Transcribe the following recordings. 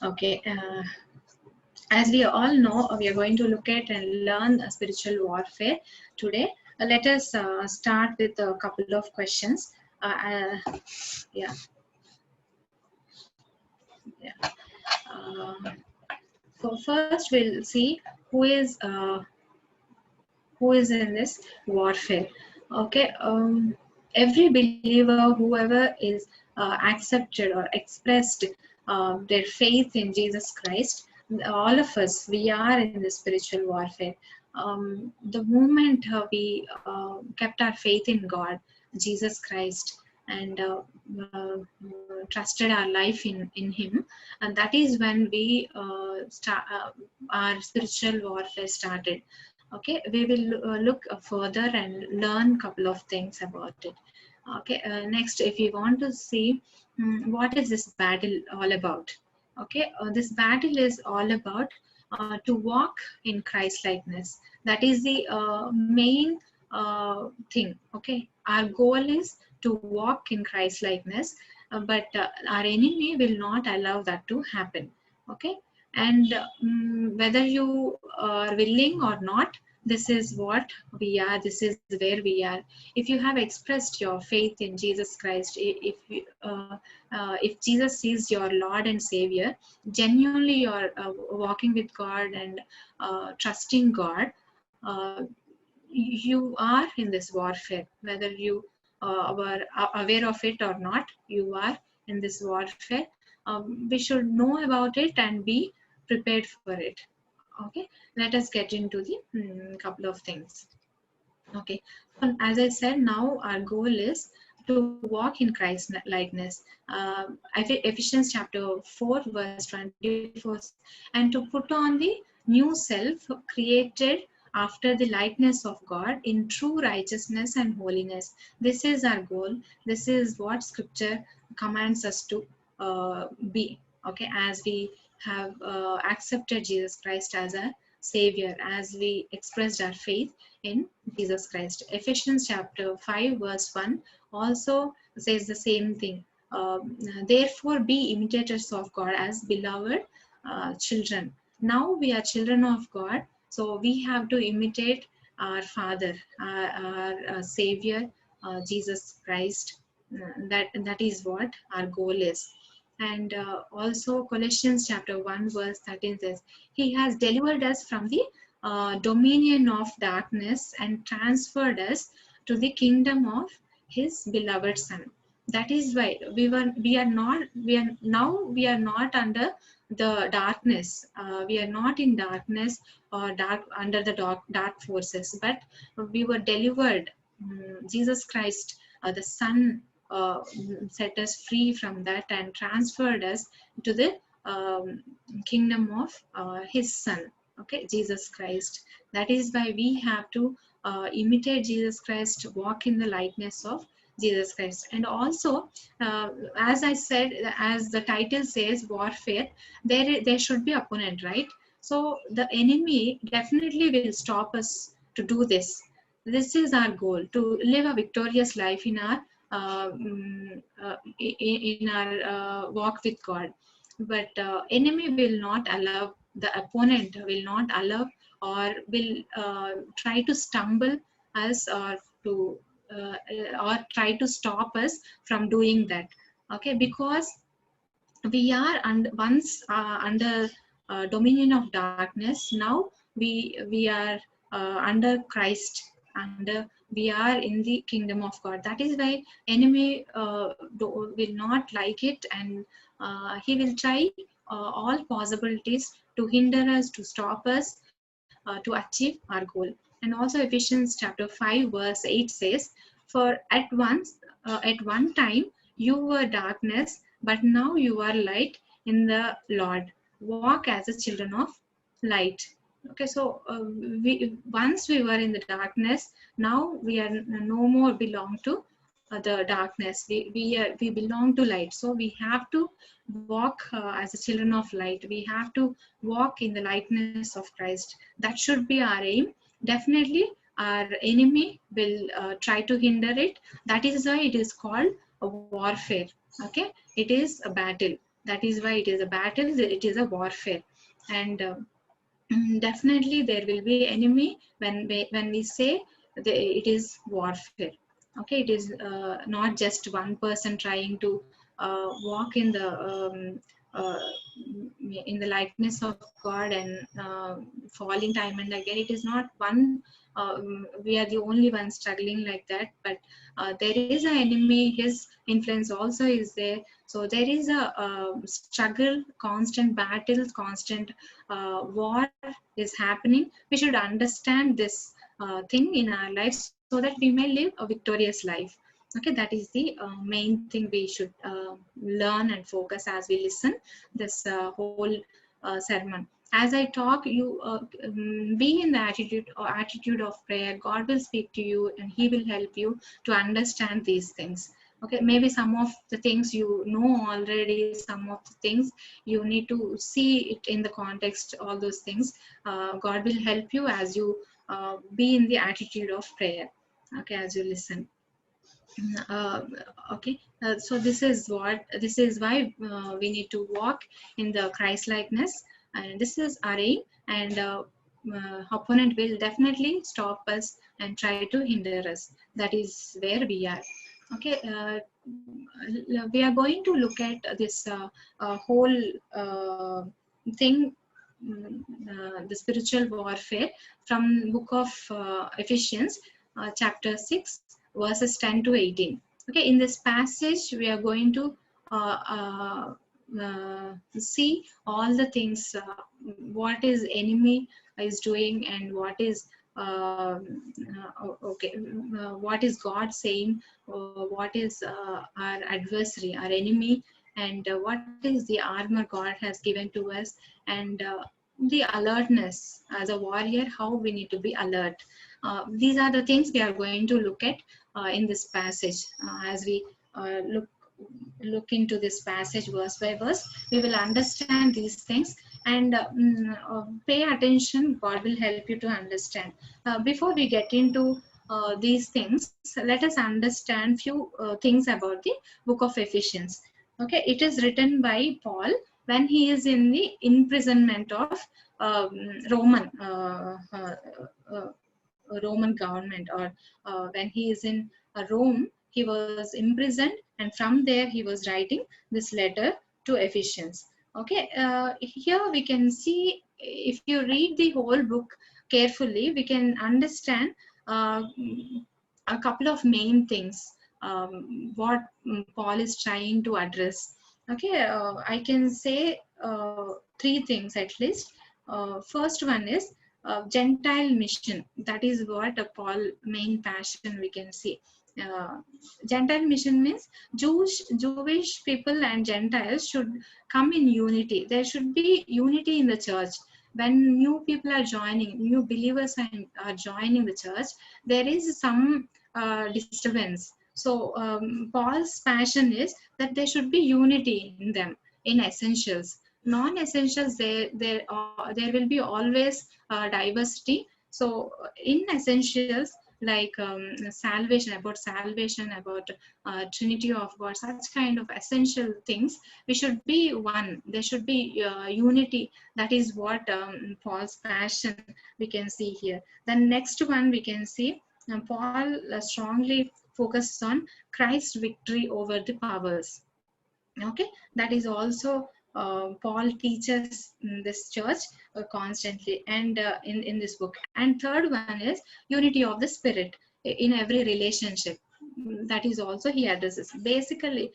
Okay, as we all know, we are going to look at and learn spiritual warfare today. Let us start with a couple of questions. Yeah, yeah. Uh, so first, we'll see who is uh, who is in this warfare. Okay, every believer, whoever is accepted or expressed their faith in Jesus Christ, all of us, we are in the spiritual warfare. The moment we kept our faith in God, Jesus Christ, and trusted our life in Him, and that is when we our spiritual warfare started. Okay, we will look further and learn couple of things about it. Okay, next, if you want to see what is this battle all about. Okay, this battle is all about to walk in Christ likeness. That is the main thing. Okay, our goal is to walk in Christ likeness, but our enemy will not allow that to happen. Okay, and whether you are willing or not, this is what we are, this is where we are. If you have expressed your faith in Jesus Christ, if Jesus is your Lord and Savior, genuinely you're walking with God and trusting God, you are in this warfare. Whether you were aware of it or not, you are in this warfare. We should know about it and be prepared for it. Okay, let us get into the couple of things. Okay, so as I said, now our goal is to walk in Christ likeness. Ephesians chapter 4 verse 24, and to put on the new self created after the likeness of God in true righteousness and holiness. This is our goal. This is what scripture commands us to be. Okay, as we have accepted Jesus Christ as a Savior, as we expressed our faith in Jesus Christ. Ephesians chapter 5 verse 1 also says the same thing. Therefore be imitators of God as beloved children. Now we are children of God, so we have to imitate our Father, our Savior, Jesus Christ. That is what our goal is. And also Colossians chapter 1 verse 13 says, He has delivered us from the dominion of darkness and transferred us to the kingdom of His beloved Son. That is why we are not under the darkness. We are not in darkness or under the dark forces, but we were delivered. Jesus Christ, the Son, set us free from that and transferred us to the kingdom of His Son. Okay, Jesus Christ. That is why we have to imitate Jesus Christ, walk in the likeness of Jesus Christ. And also, as I said, as the title says, warfare, there should be opponent, right? So the enemy definitely will stop us to do this. This is our goal, to live a victorious life in our in our walk with God. But enemy will not allow, the opponent will not allow, or will try to stumble us, or to or try to stop us from doing that. Okay, because we are once under dominion of darkness. Now we are under Christ, under we are in the kingdom of God. That is why enemy will not like it, and he will try all possibilities to hinder us, to stop us, to achieve our goal. And also Ephesians chapter 5 verse 8 says, for at one time you were darkness, but now you are light in the Lord. Walk as a children of light. Okay, so once we were in the darkness, now we are no more belong to the darkness. We belong to light. So we have to walk as a children of light. We have to walk in the likeness of Christ. That should be our aim. Definitely, our enemy will try to hinder it. That is why it is called a warfare. Okay, it is a battle. That is why it is a battle, it is a warfare. And definitely there will be enemy when we say it is warfare. Okay, it is not just one person trying to walk uh, in the likeness of God and falling time and again. It is not one. We are the only ones struggling like that, but there is an enemy. His influence also is there. So there is a struggle, constant battles, constant war is happening. We should understand this thing in our lives so that we may live a victorious life. Okay, that is the main thing we should learn and focus as we listen this whole sermon. As I talk, you be in the attitude of prayer. God will speak to you and He will help you to understand these things. Okay, maybe some of the things you know already, some of the things you need to see it in the context, all those things. God will help you as you be in the attitude of prayer. Okay, as you listen. uh, okay, so this is why we need to walk in the Christ likeness, and this is our aim. And opponent will definitely stop us and try to hinder us. That is where we are. Okay, we are going to look at this whole thing, the spiritual warfare, from book of Ephesians, chapter 6, verses 10 to 18. Okay, in this passage we are going to see all the things, what is enemy is doing, and what is God saying, what is our adversary, our enemy, and what is the armor God has given to us, and the alertness as a warrior, how we need to be alert. These are the things we are going to look at in this passage. As we look into this passage verse by verse, we will understand these things, and pay attention. God will help you to understand. Before we get into these things, let us understand few things about the book of Ephesians. Okay, it is written by Paul when he is in the imprisonment of Roman Roman government, or when he is in Rome, he was imprisoned, and from there he was writing this letter to Ephesians. Okay, here we can see, if you read the whole book carefully, we can understand uh, a couple of main things, what Paul is trying to address. Okay, I can say three things at least. First one is Gentile mission. That is what a Paul main passion we can see. Gentile mission means Jewish people and Gentiles should come in unity. There should be unity in the church. When new people are joining, new believers are joining the church, there is some disturbance. So Paul's passion is that there should be unity in them, in essentials. Non-essentials, there will be always diversity. So in essentials, like salvation, about Trinity of God, such kind of essential things, we should be one. There should be unity. That is what Paul's passion we can see here. The next one we can see, Paul strongly focuses on Christ's victory over the powers. Okay, that is also Paul teaches in this church constantly, and in this book. And third one is unity of the spirit in every relationship. That is also he addresses. Basically,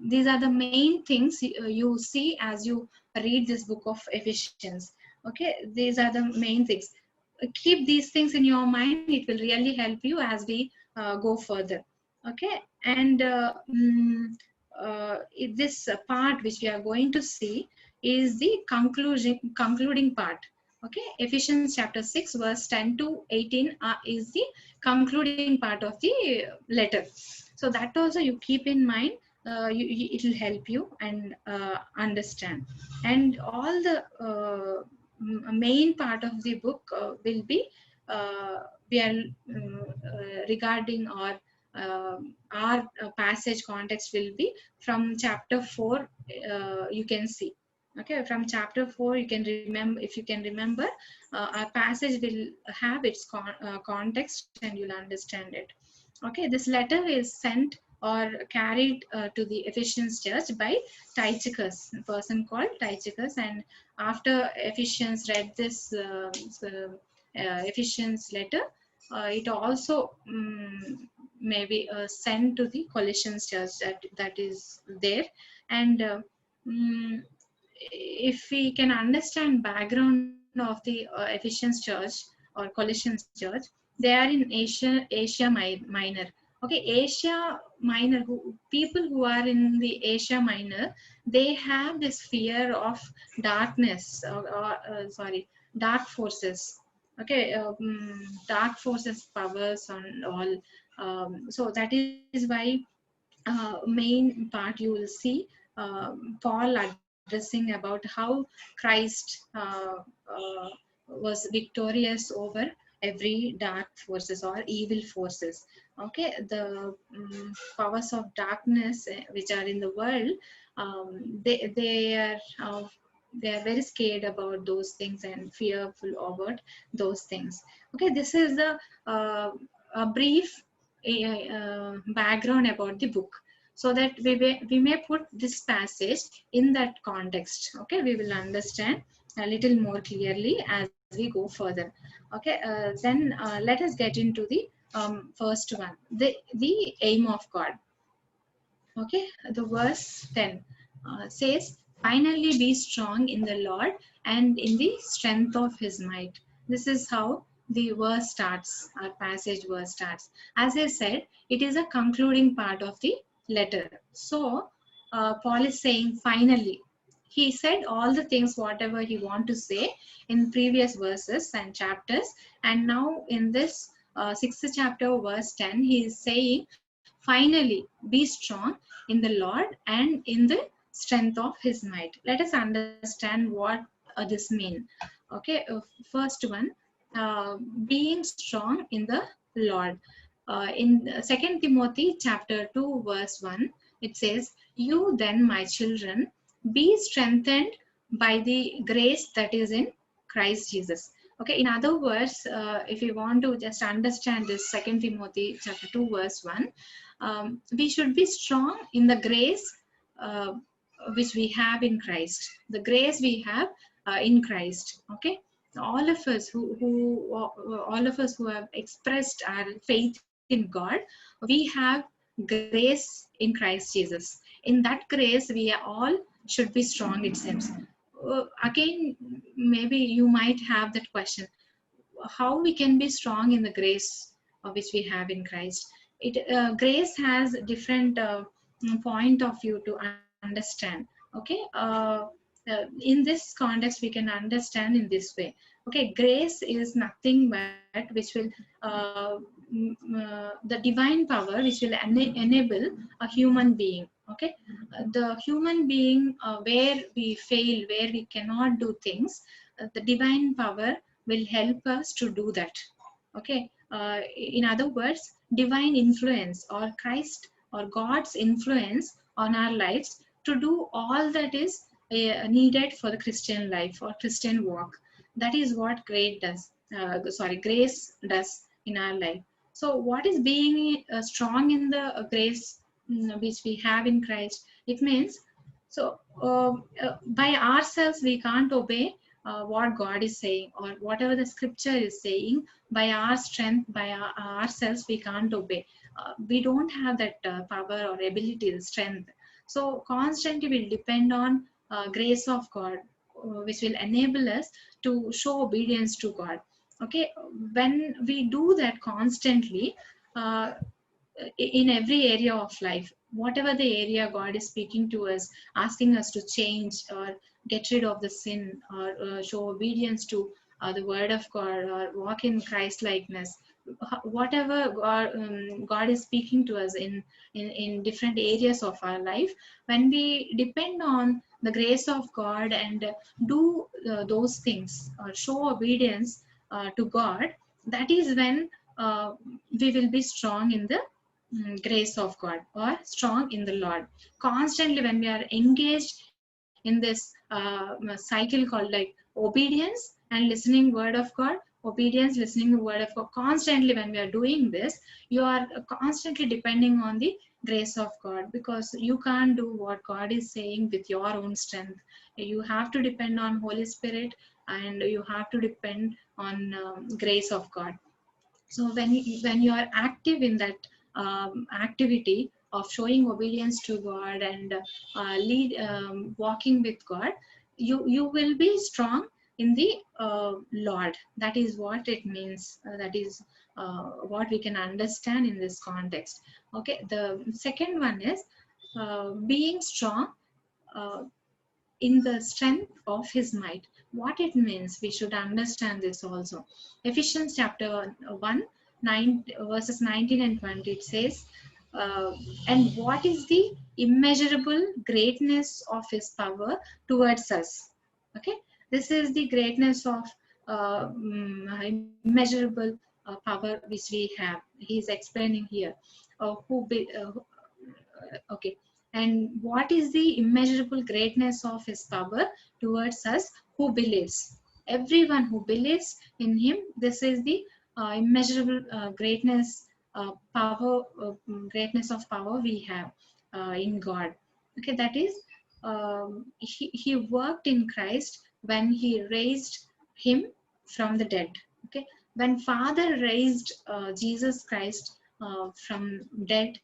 these are the main things you see as you read this book of Ephesians. Okay, these are the main things. Keep these things in your mind. It will really help you as we go further. Okay, and this part which we are going to see is the concluding part. Okay, Ephesians chapter 6 verse 10 to 18 is the concluding part of the letter. So that also you keep in mind. It will help you and understand. And all the main part of the book will be we are regarding, or our passage context will be from chapter 4. You can see, okay, from chapter 4 you can remember, if you can remember, our passage will have its context and you'll understand it. Okay, this letter is sent or carried to the Ephesians church by Tychicus, a person called Tychicus. And after Ephesians read this Ephesians letter, it also maybe sent to the Colossians church that is there. And if we can understand background of the Ephesians church or Colossians church, they are in Asia Minor. Okay, Asia Minor, people who are in the Asia Minor, they have this fear of darkness, sorry, dark forces. Okay, dark forces powers on all. So that is why main part you will see Paul addressing about how Christ was victorious over every dark forces or evil forces. Okay, the powers of darkness which are in the world, they are very scared about those things and fearful about those things. Okay, this is the a brief background about the book, so that we may put this passage in that context. Okay, we will understand a little more clearly as we go further. Okay, then let us get into the first one, the aim of God. Okay, the verse 10 says, finally be strong in the Lord and in the strength of his might. This is how the verse starts, our passage verse starts. As I said, it is a concluding part of the letter. So Paul is saying finally. He said all the things whatever he want to say in previous verses and chapters, and now in this sixth chapter verse 10 he is saying, finally, be strong in the Lord and in the strength of his might. Let us understand what this means. Okay, first one, being strong in the Lord. In 2 Timothy chapter 2 verse 1, it says, you then, my children, be strengthened by the grace that is in Christ Jesus. Okay, in other words, if you want to just understand this 2 Timothy chapter 2 verse 1, we should be strong in the grace uh, which we have in Christ, the grace we have in Christ. Okay, all of us all of us who have expressed our faith in God, we have grace in Christ Jesus. In that grace we all should be strong, it seems. Again, maybe you might have that question, how we can be strong in the grace which we have in Christ. It grace has different point of view to understand. Okay, in this context we can understand in this way. Okay, grace is nothing but which will the divine power which will enable a human being. Okay, the human being where we fail, where we cannot do things, the divine power will help us to do that. Okay, in other words, divine influence or Christ or God's influence on our lives to do all that is needed for the Christian life or Christian walk. That is what grace does in our life. So what is being strong in the grace which we have in Christ? It means, so by ourselves we can't obey what God is saying, or whatever the scripture is saying. By our strength, by ourselves we can't obey. We don't have that power or ability, the strength. So constantly we'll depend on grace of God, which will enable us to show obedience to God. Okay, when we do that constantly, uh, in every area of life, whatever the area God is speaking to us, asking us to change or get rid of the sin, or show obedience to the word of God, or walk in Christ likeness, whatever God is speaking to us in different areas of our life, when we depend on the grace of God and do those things or show obedience to God, that is when we will be strong in the grace of God, or strong in the Lord. Constantly, when we are engaged in this cycle called like obedience and listening word of God, obedience, listening the word of God, constantly when we are doing this, you are constantly depending on the grace of God, because you can't do what God is saying with your own strength. You have to depend on Holy Spirit, and you have to depend on grace of God. So when you are active in that activity of showing obedience to God and lead walking with God, you will be strong in the Lord. That is what it means. That is what we can understand in this context. Okay, the second one is being strong uh, in the strength of his might. What it means, we should understand this also. Ephesians chapter 1, 9, verses 19 and 20, it says, uh, and what is the immeasurable greatness of his power towards us? Okay, this is the greatness of immeasurable power which we have. He is explaining here. Okay, and what is the immeasurable greatness of his power towards us who believes? Everyone who believes in him, this is the immeasurable greatness of power we have in God. Okay, that is, he worked in Christ when he raised him from the dead. Okay, when Father raised Jesus Christ from dead,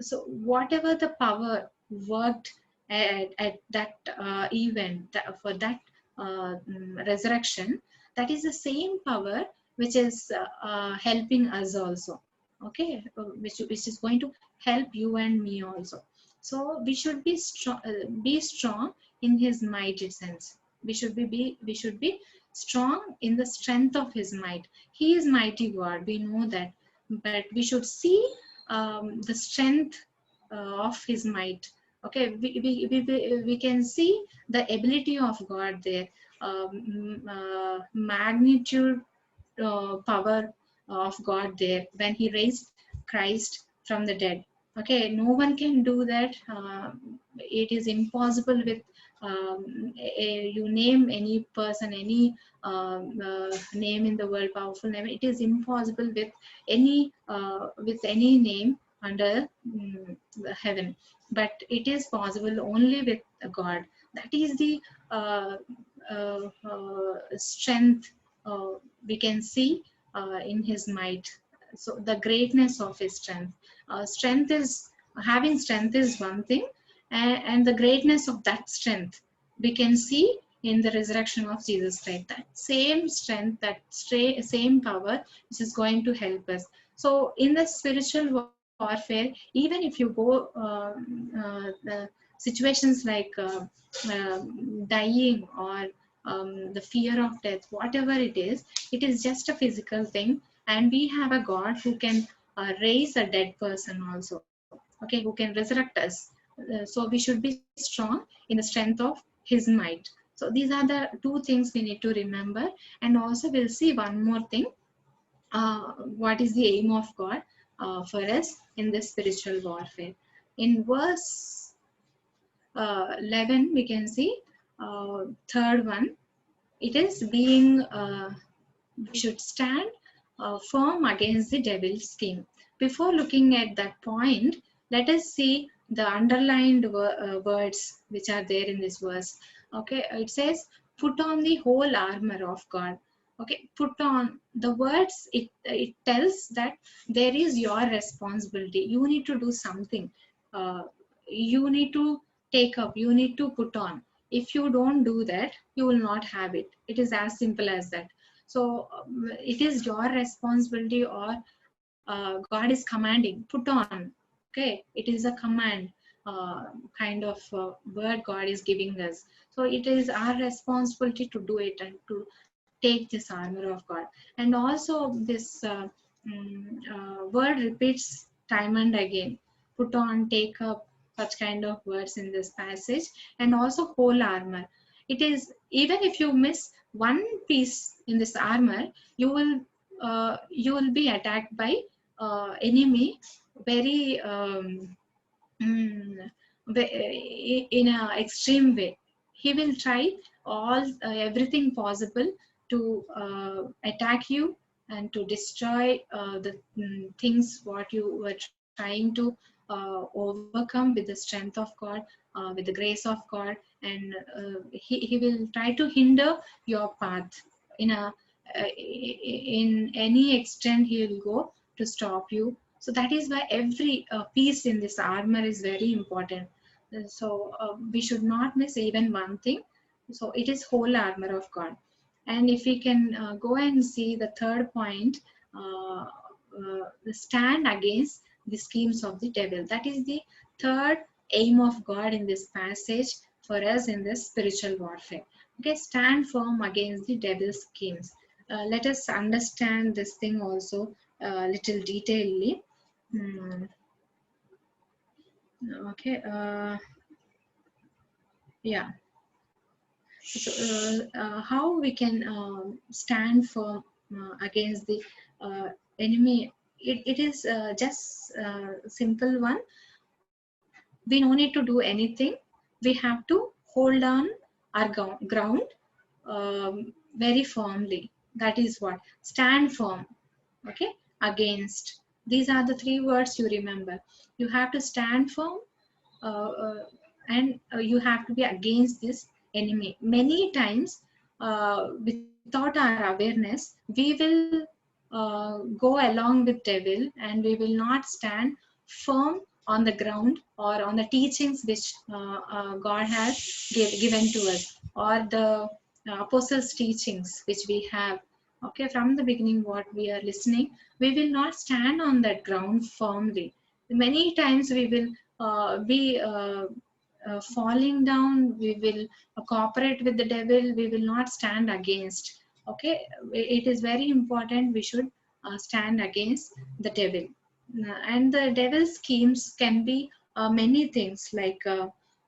so whatever the power worked at that event, for that resurrection, that is the same power which is helping us also. Okay, which is going to help you and me also. So we should be strong in his mighty sense. We should be strong in the strength of his might. He is mighty God, we know that, but we should see the strength of his might. Okay, we can see the ability of God there, magnitude, power of God there when he raised Christ from the dead. Okay, no one can do that. It is impossible with you name any person, any name in the world, powerful name. It is impossible with any name under heaven, but it is possible only with God. That is the strength we can see in his might. So the greatness of his strength. Strength is having strength is one thing, and the greatness of that strength we can see in the resurrection of Jesus Christ. That same strength, that same power, which is going to help us. So in the spiritual warfare, even if you go the situations like dying, or the fear of death, whatever it is just a physical thing, and we have a God who can raise a dead person also. Okay, who can resurrect us. So we should be strong in the strength of his might. So these are the two things we need to remember. And also we'll see one more thing. What is the aim of God for us in this spiritual warfare? In verse 11, we can see third one. It is being we should stand firm against the devil's scheme. Before looking at that point, let us see the underlined words which are there in this verse. Okay, it says, put on the whole armor of God. Okay, put on the words, it tells that there is your responsibility. You need to do something. You need to take up, you need to put on. If you don't do that, you will not have it. It is as simple as that. So it is your responsibility, or God is commanding, put on. Okay, it is a command kind of word God is giving us. So it is our responsibility to do it and to take this armor of God. And also this word repeats time and again. Put on, take up, such kind of words in this passage. And also whole armor. It is, even if you miss one piece in this armor, you will be attacked by enemy very in a extreme way. He will try all everything possible to attack you and to destroy the things what you were trying to overcome with the strength of God, with the grace of God, and he will try to hinder your path in a in any extent. He will go to stop you. So that is why every piece in this armor is very important. So we should not miss even one thing. So it is whole armor of God. And if we can go and see the third point, stand against the schemes of the devil. That is the third aim of God in this passage for us in this spiritual warfare. Okay, stand firm against the devil's schemes. Let us understand this thing also little detailedly. Okay, yeah. So, how we can stand firm against the enemy? It is just simple one. We no need to do anything. We have to hold on our ground very firmly. That is what, stand firm. Okay, against. These are the three words you remember. You have to stand firm, uh, uh, and you have to be against this enemy. Many times, without our awareness, we will go along with devil, and we will not stand firm on the ground or on the teachings which God has given to us, or the apostles teachings which we have. Okay, from the beginning what we are listening, we will not stand on that ground firmly. Many times we will be falling down. We will cooperate with the devil. We will not stand against. Okay, it is very important we should stand against the devil. And the devil's schemes can be many things, like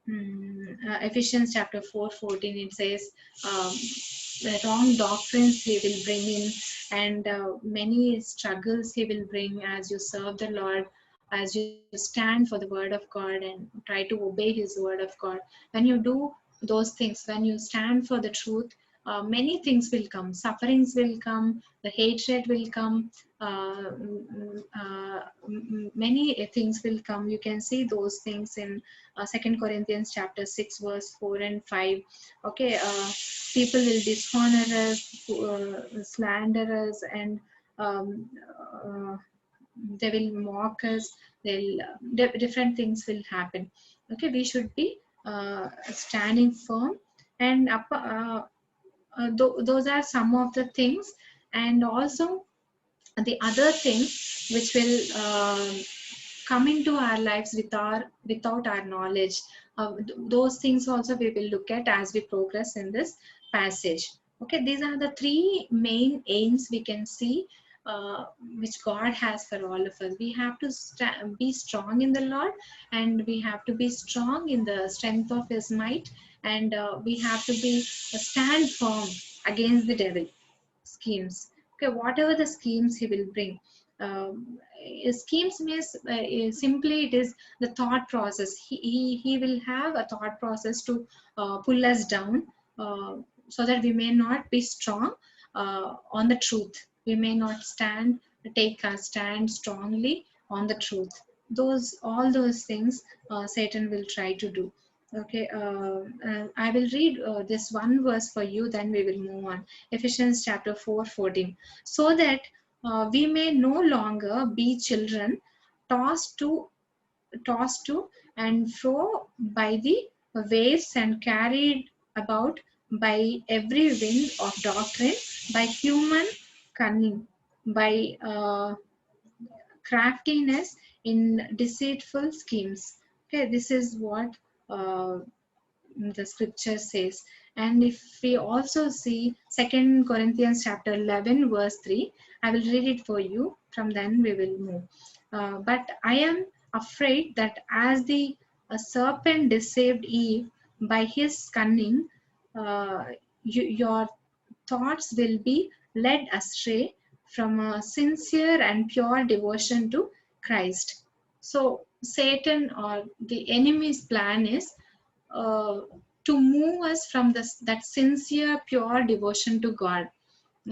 Ephesians chapter 4:14. It says the wrong doctrines he will bring in, and many struggles he will bring as you serve the Lord, as you stand for the word of God and try to obey his word of God. When you do those things, when you stand for the truth, many things will come. Sufferings will come, the hatred will come, many things will come. You can see those things in 2 Corinthians chapter 6 verse 4 and 5. Okay, people will dishonor us, slander us, and um, uh, they will mock us. They'll different things will happen. Okay, we should be standing firm, and those are some of the things. And also the other thing which will come into our lives without our knowledge, those things also we will look at as we progress in this passage. Okay, these are the three main aims we can see, which God has for all of us. We have to be strong in the Lord, and we have to be strong in the strength of his might, and we have to be stand firm against the devil schemes. Okay, whatever the schemes he will bring. Schemes means simply it is the thought process. He will have a thought process to pull us down, so that we may not be strong on the truth. We may not take a stand strongly on the truth. All those things Satan will try to do. Okay, I will read this one verse for you, then we will move on. Ephesians chapter 4:14. So that we may no longer be children, tossed to and fro by the waves, and carried about by every wind of doctrine, by human cunning, by craftiness in deceitful schemes. Okay, this is what uh, the scripture says. And if we also see 2 Corinthians chapter 11 verse 3, I will read it for you, from then we will move. But I am afraid that as the serpent deceived Eve by his cunning, your thoughts will be led astray. from a sincere and pure devotion to Christ. So Satan or the enemy's plan is uh, to move us from that sincere, pure devotion to God.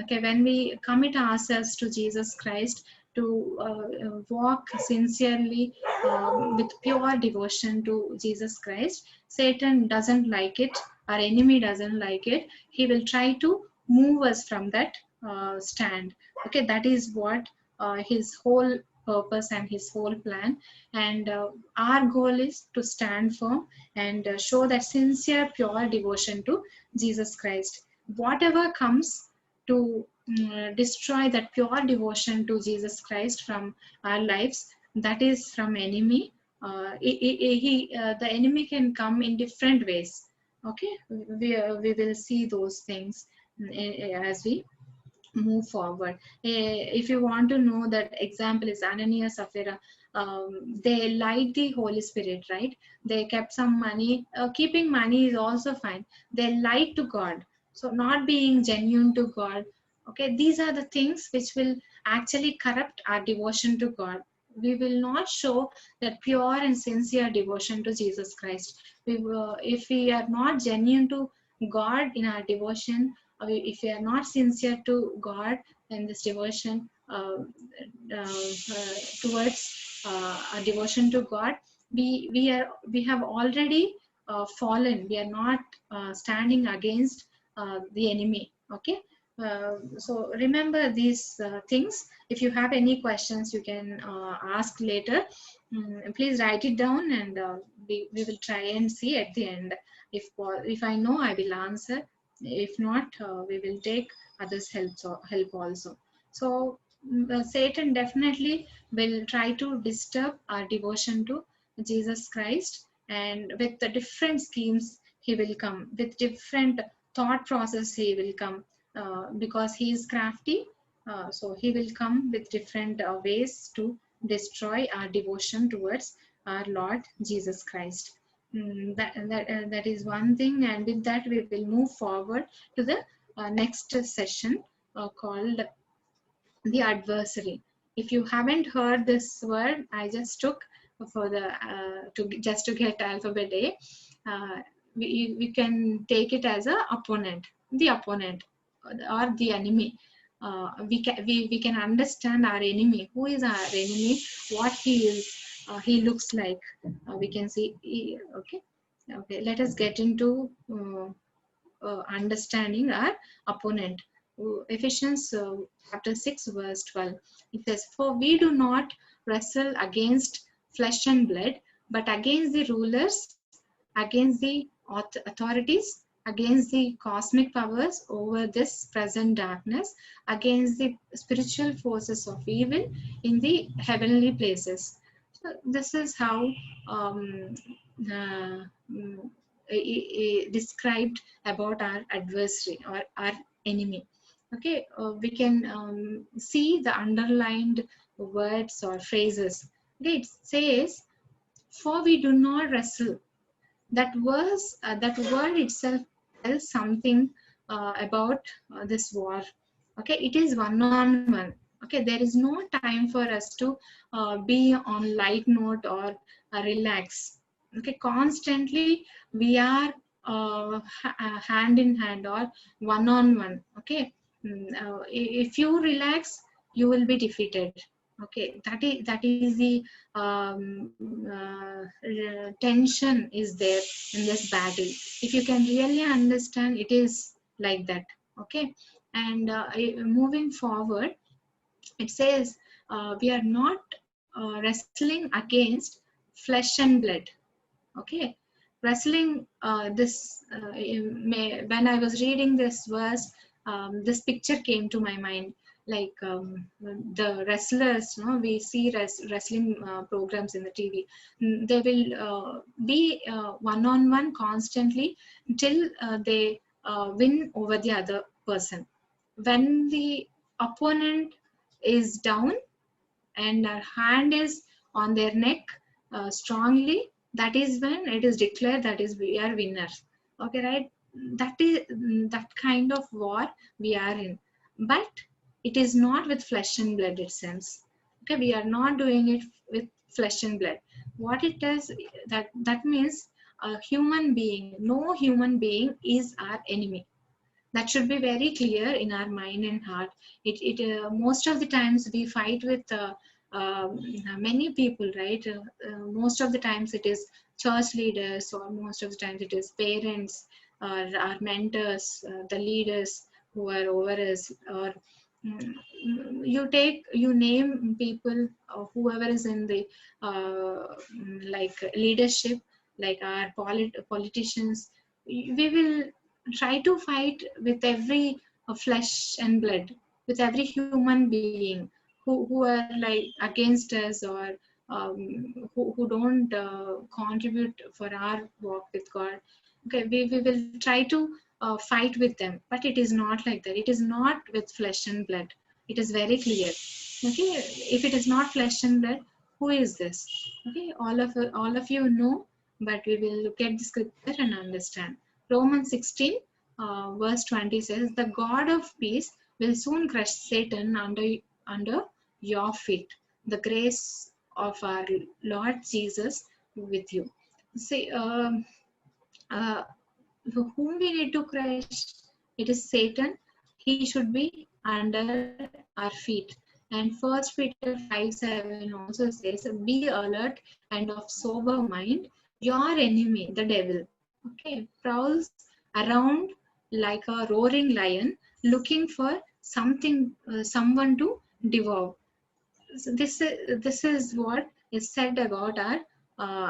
Okay, when we commit ourselves to Jesus Christ, to walk sincerely with pure devotion to Jesus Christ, Satan doesn't like it, our enemy doesn't like it. He will try to move us from that stand. Okay, that is what his whole purpose and his whole plan. And our goal is to stand firm and show that sincere, pure devotion to Jesus Christ. Whatever comes to destroy that pure devotion to Jesus Christ from our lives, that is from enemy. The enemy can come in different ways. Okay, we will see those things as we move forward. If you want to know, that example is Ananias, Sapphira. They lied the Holy Spirit, right? They kept some money. Keeping money is also fine. They lied to God. So not being genuine to God. Okay, these are the things which will actually corrupt our devotion to God. We will not show that pure and sincere devotion to Jesus Christ. If we are not genuine to God in our devotion, if we are not sincere to God in this devotion, towards a devotion to God, we have already fallen. We are not standing against the enemy. Okay. So remember these things. If you have any questions, you can ask later. Please write it down, and we will try and see at the end. If I know, I will answer. If not, we will take others' help also. So Satan definitely will try to disturb our devotion to Jesus Christ, and with the different schemes he will come, with different thought process he will come, because he is crafty. So he will come with different ways to destroy our devotion towards our Lord Jesus Christ. That is one thing, and with that we will move forward to the next session called the adversary. If you haven't heard this word, I just took for the just to get alphabet A. We can take it as a opponent, the opponent, or the enemy. We can understand our enemy. Who is our enemy? What he is? He looks like. We can see. Okay. Okay. Let us get into understanding our opponent. Ephesians chapter 6 verse 12. It says, "For we do not wrestle against flesh and blood, but against the rulers, against the authorities, against the cosmic powers over this present darkness, against the spiritual forces of evil in the heavenly places." So this is how uh, mm, described about our adversary or our enemy. Okay, we can see the underlined words or phrases. Okay, it says, "For we do not wrestle." That word itself tells something about this war. Okay, it is one on one. Okay, there is no time for us to be on light note or relax. Okay, constantly we are hand in hand or one on one. Okay. If you relax, you will be defeated. Okay, that is the tension is there in this battle. If you can really understand, it is like that. Okay. And moving forward, it says we are not wrestling against flesh and blood. Okay, wrestling when I was reading this verse, this picture came to my mind, like the wrestlers, we see wrestling programs in the TV. They will be one on one constantly till they win over the other person. When the opponent is down and our hand is on their neck strongly, that is when it is declared that is we are winners. Okay, right? That is that kind of war we are in. But it is not with flesh and blood, it seems. Okay, we are not doing it with flesh and blood. What it is, that means a human being, no human being is our enemy. That should be very clear in our mind and heart. Most of the times we fight with many people, right? Most of the times it is church leaders, or most of the times it is parents, or our mentors, the leaders who are over us, or you name people, whoever is in the like leadership, like our politicians. We will try to fight with every flesh and blood, with every human being who are like against us, or who don't contribute for our walk with God. Okay, we will try to fight with them, but it is not like that. It is not with flesh and blood. It is very clear. Okay, if it is not flesh and blood, who is this? Okay, all of you know, but we will look at the scripture and understand. Romans 16 verse 20 says, the God of peace will soon crush Satan under your feet. The grace of our Lord Jesus with you. See, uh, whom we need to crush? It is Satan. He should be under our feet. And First Peter 5:7 also says, be alert and of sober mind. Your enemy, the devil, okay, prowls around like a roaring lion, looking for someone to devour. So this is what is said about our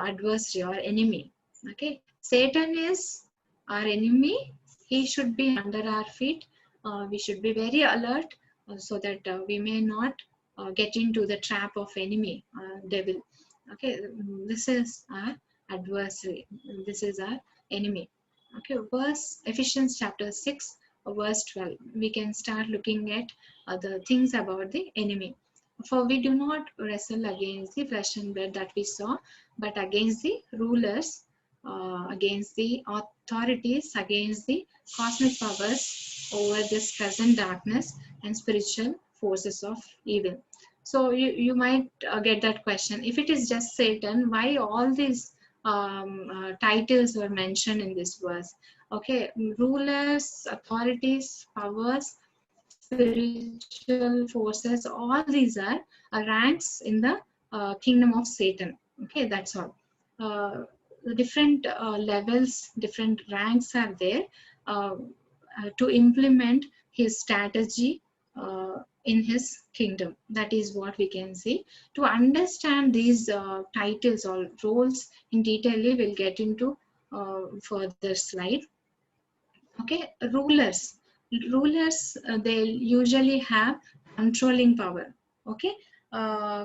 adversary or enemy. Okay, Satan is our enemy. He should be under our feet. We should be very alert, so that we may not get into the trap of enemy, devil. Okay, this is our adversary. This is our enemy. Okay, verse Ephesians chapter 6, verse 12. We can start looking at the things about the enemy. For we do not wrestle against the flesh and blood that we saw, but against the rulers, against the authorities, against the cosmic powers over this present darkness and spiritual forces of evil. So you might get that question. If it is just Satan, why all these titles were mentioned in this verse? Okay, rulers, authorities, powers, spiritual forces, all these are ranks in the kingdom of Satan. Okay, that's all. The different levels, different ranks are there uh, to implement his strategy in his kingdom. That is what we can see. To understand these titles or roles in detail, we'll get into further slide. Okay, rulers they usually have controlling power. Okay,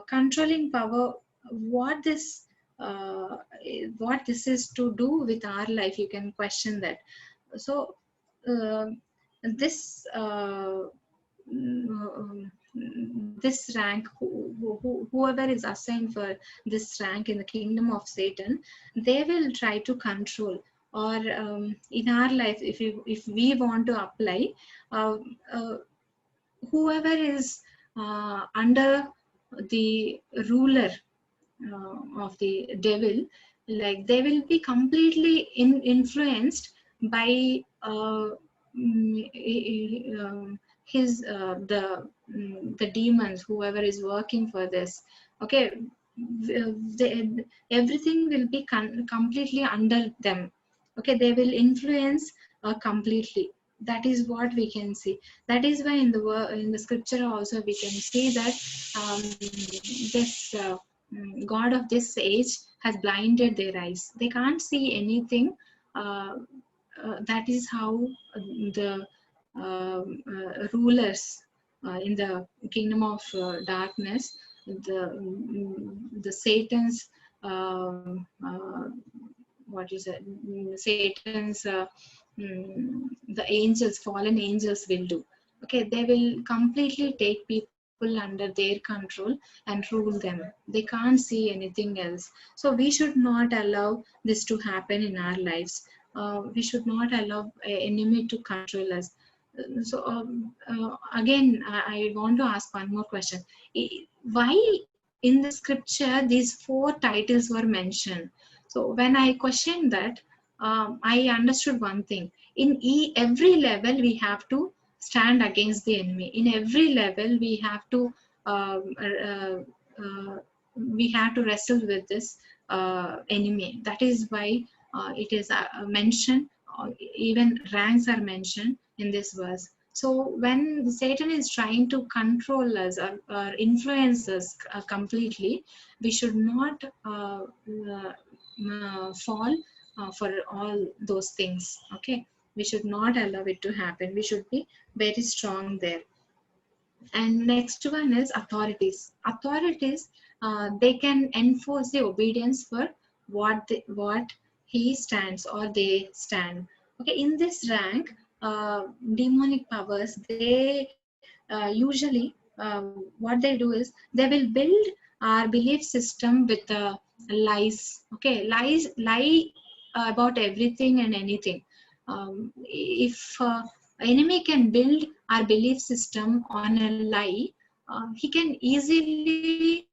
controlling power. what this uh, what this is to do with our life, you can question that. So uh, this this rank, whoever is assigned for this rank in the kingdom of Satan, they will try to control. Or in our life, if we want to apply, uh, uh, whoever is under the ruler of the devil, like they will be completely influenced by his the demons, whoever is working for this. Okay, everything will be completely under them. Okay, they will influence completely. That is what we can see. That is why in the scripture also we can see that this God of this age has blinded their eyes. They can't see anything. That is how the rulers in the kingdom of darkness, the Satan's what is it? Satan's the angels, fallen angels will do. Okay, they will completely take people under their control and rule them. They can't see anything else. So we should not allow this to happen in our lives. We should not allow an enemy to control us. So again, I want to ask one more question. Why in the scripture these four titles were mentioned? So when I questioned that, I understood one thing. In every level, we have to stand against the enemy. In every level, um, uh, uh, we have to wrestle with this enemy. That is why it is mentioned. Even ranks are mentioned in this verse. So when Satan is trying to control us or influence us completely, we should not fall for all those things. Okay, we should not allow it to happen. We should be very strong there. And next one is authorities. Authorities, they can enforce the obedience for what he stands or they stand. Okay, in this rank, demonic powers, they usually what they do is they will build our belief system with lies. Okay, lie about everything and anything. If enemy can build our belief system on a lie, he can easily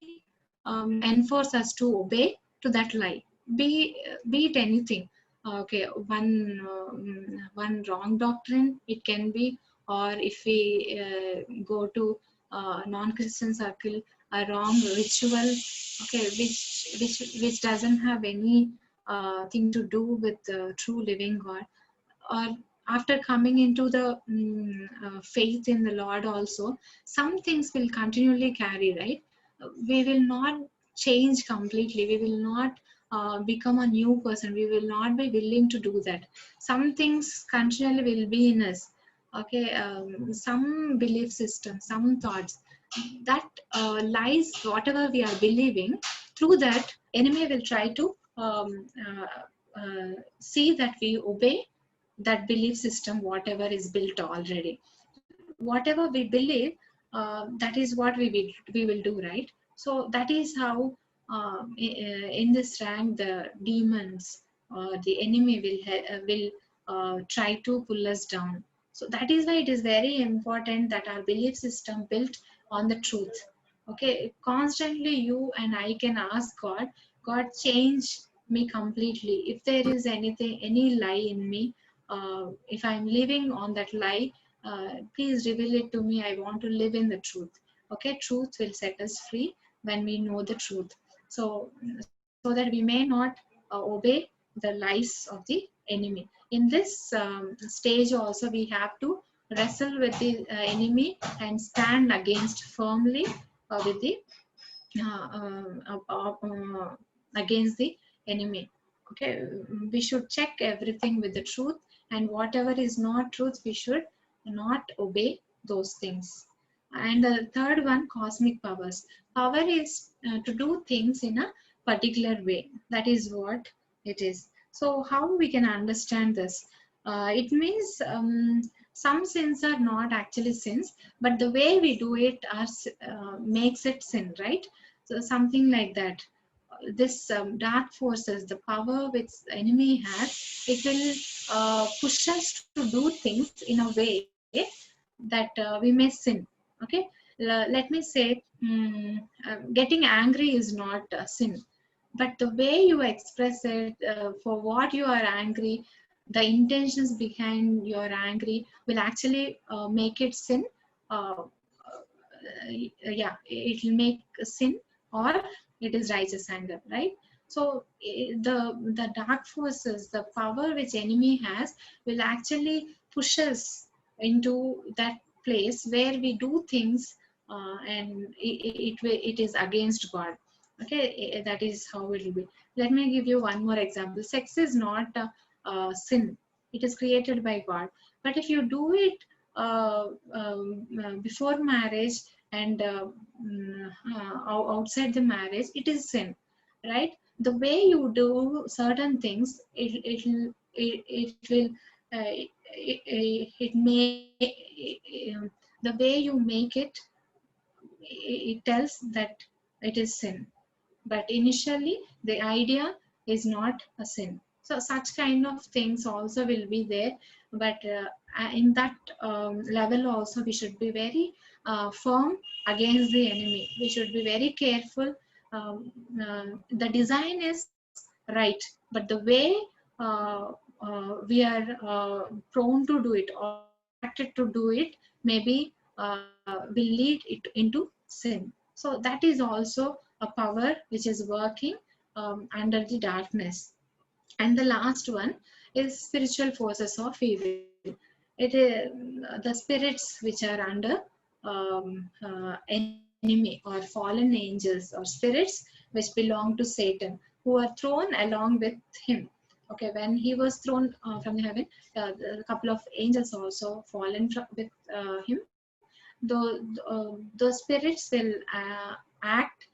enforce us to obey to that lie, be it anything. Okay, one wrong doctrine it can be, or if we go to non-Christian circle, a wrong ritual, okay, which doesn't have any thing to do with the true living God. Or after coming into the faith in the Lord also, some things will continually carry, right? We will not change completely. We will not become a new person. We will not be willing to do that. Some things continually will be in us. Okay, some belief system, some thoughts that lies, whatever we are believing, through that enemy will try to see that we obey that belief system, whatever is built already. Whatever we believe, that is what we will do, right? So that is how in this rank the demons or the enemy will try to pull us down. So that is why it is very important that our belief system built on the truth. Okay, constantly you and I can ask God, God change me completely. If there is anything, any lie in me, if I'm living on that lie, please reveal it to me. I want to live in the truth. Okay, truth will set us free when we know the truth. So that we may not obey the lies of the enemy. In this stage also we have to wrestle with the enemy and stand against firmly with the against the enemy. Okay, we should check everything with the truth, and whatever is not truth, we should not obey those things. And the third one, cosmic powers. Power is to do things in a particular way. That is what it is. So, how we can understand this? It means some sins are not actually sins, but the way we do it makes it sin, right? So something like that. This dark forces, the power which the enemy has, it will push us to do things in a way that we may sin. Okay, let me say, getting angry is not a sin, but the way you express it, for what you are angry, the intentions behind your angry will actually make it sin. Yeah, it will make a sin, or it is righteous anger, right? So the dark forces, the power which enemy has, will actually push us into that place where we do things, and it is against God. Okay, that is how it will be. Let me give you one more example. Sex is not a sin. It is created by God. But if you do it before marriage and outside the marriage, it is sin, right? The way you do certain things, it will it may the way you make it, it tells that it is sin, but initially the idea is not a sin. So such kind of things also will be there but in that level also we should be very firm against the enemy. We should be very careful. The design is right, but the way we are prone to do it or attracted to do it maybe will lead it into sin. So that is also a power which is working under the darkness. And the last one is spiritual forces of evil. It is the spirits which are under enemy or fallen angels or spirits which belong to Satan, who are thrown along with him. Okay, when he was thrown from the heaven, a couple of angels also fallen with him. Those spirits will act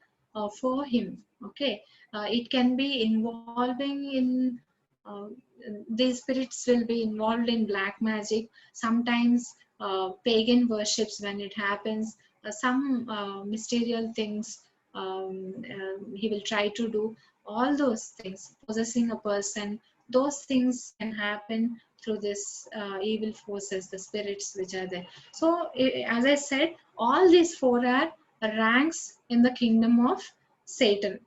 for him. Okay, it can be involving in these spirits will be involved in black magic, sometimes pagan worships when it happens, some mysterious things he will try to do. All those things, possessing a person, those things can happen through this evil forces, the spirits which are there. So as I said, all these four are ranks in the kingdom of Satan.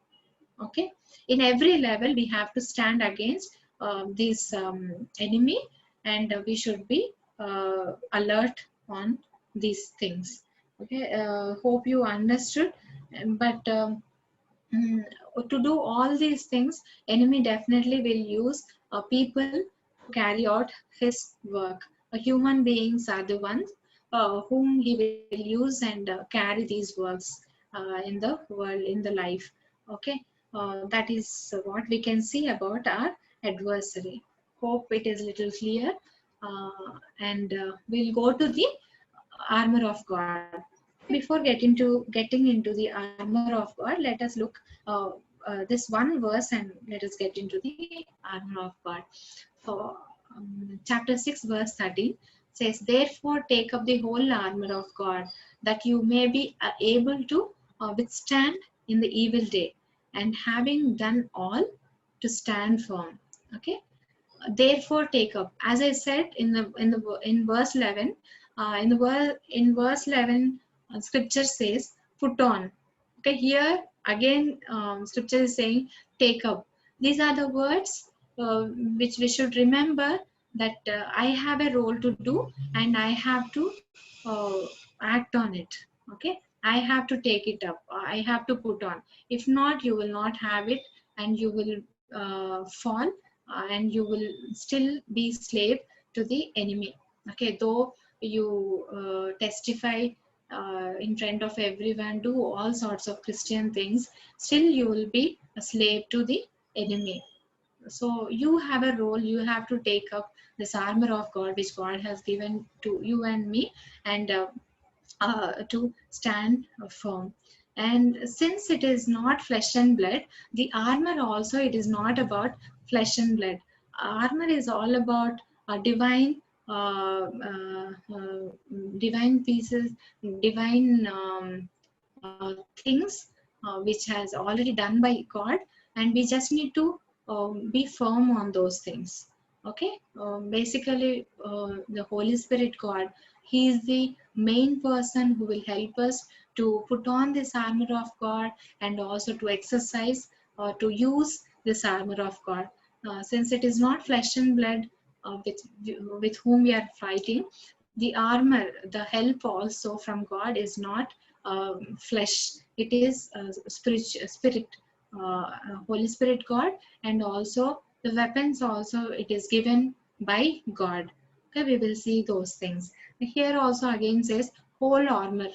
Okay, in every level we have to stand against this enemy, and we should be alert on these things. Okay, hope you understood. But mm, to do all these things, enemy definitely will use people to carry out his work. Human beings are the ones whom he will use and carry these works in the world, in the life. Okay, that is what we can see about our adversary. Hope it is little clear. And we'll go to the armor of God. Okay, before getting into the armor of God, let us look this one verse and let us get into the armor of God. So, chapter 6, verse 13 says, "Therefore, take up the whole armor of God, that you may be able to withstand in the evil day, and having done all, to stand firm." Okay, therefore take up, as I said in verse 11, in verse 11 scripture says put on. Okay, here again scripture is saying take up. These are the words which we should remember, that I have a role to do and I have to uh, act on it. Okay, I have to take it up, I have to put on. If not, you will not have it, and you will fall, and you will still be slave to the enemy. Okay, though you testify in front of everyone, do all sorts of Christian things, still you will be a slave to the enemy. So you have a role, you have to take up this armor of God which God has given to you and me, and to stand firm. And since it is not flesh and blood, the armor also, it is not about flesh and blood. Armor is all about divine divine pieces, divine things which has already done by God, and we just need to be firm on those things. Okay, basically the Holy Spirit God, he is the main person who will help us to put on this armor of God, and also to exercise or to use this armor of God. Since it is not flesh and blood with whom we are fighting, the armor, the help also from God is not flesh. It is spirit, Holy Spirit God, and also the weapons also it is given by God. Okay, we will see those things. Here also again says whole armor.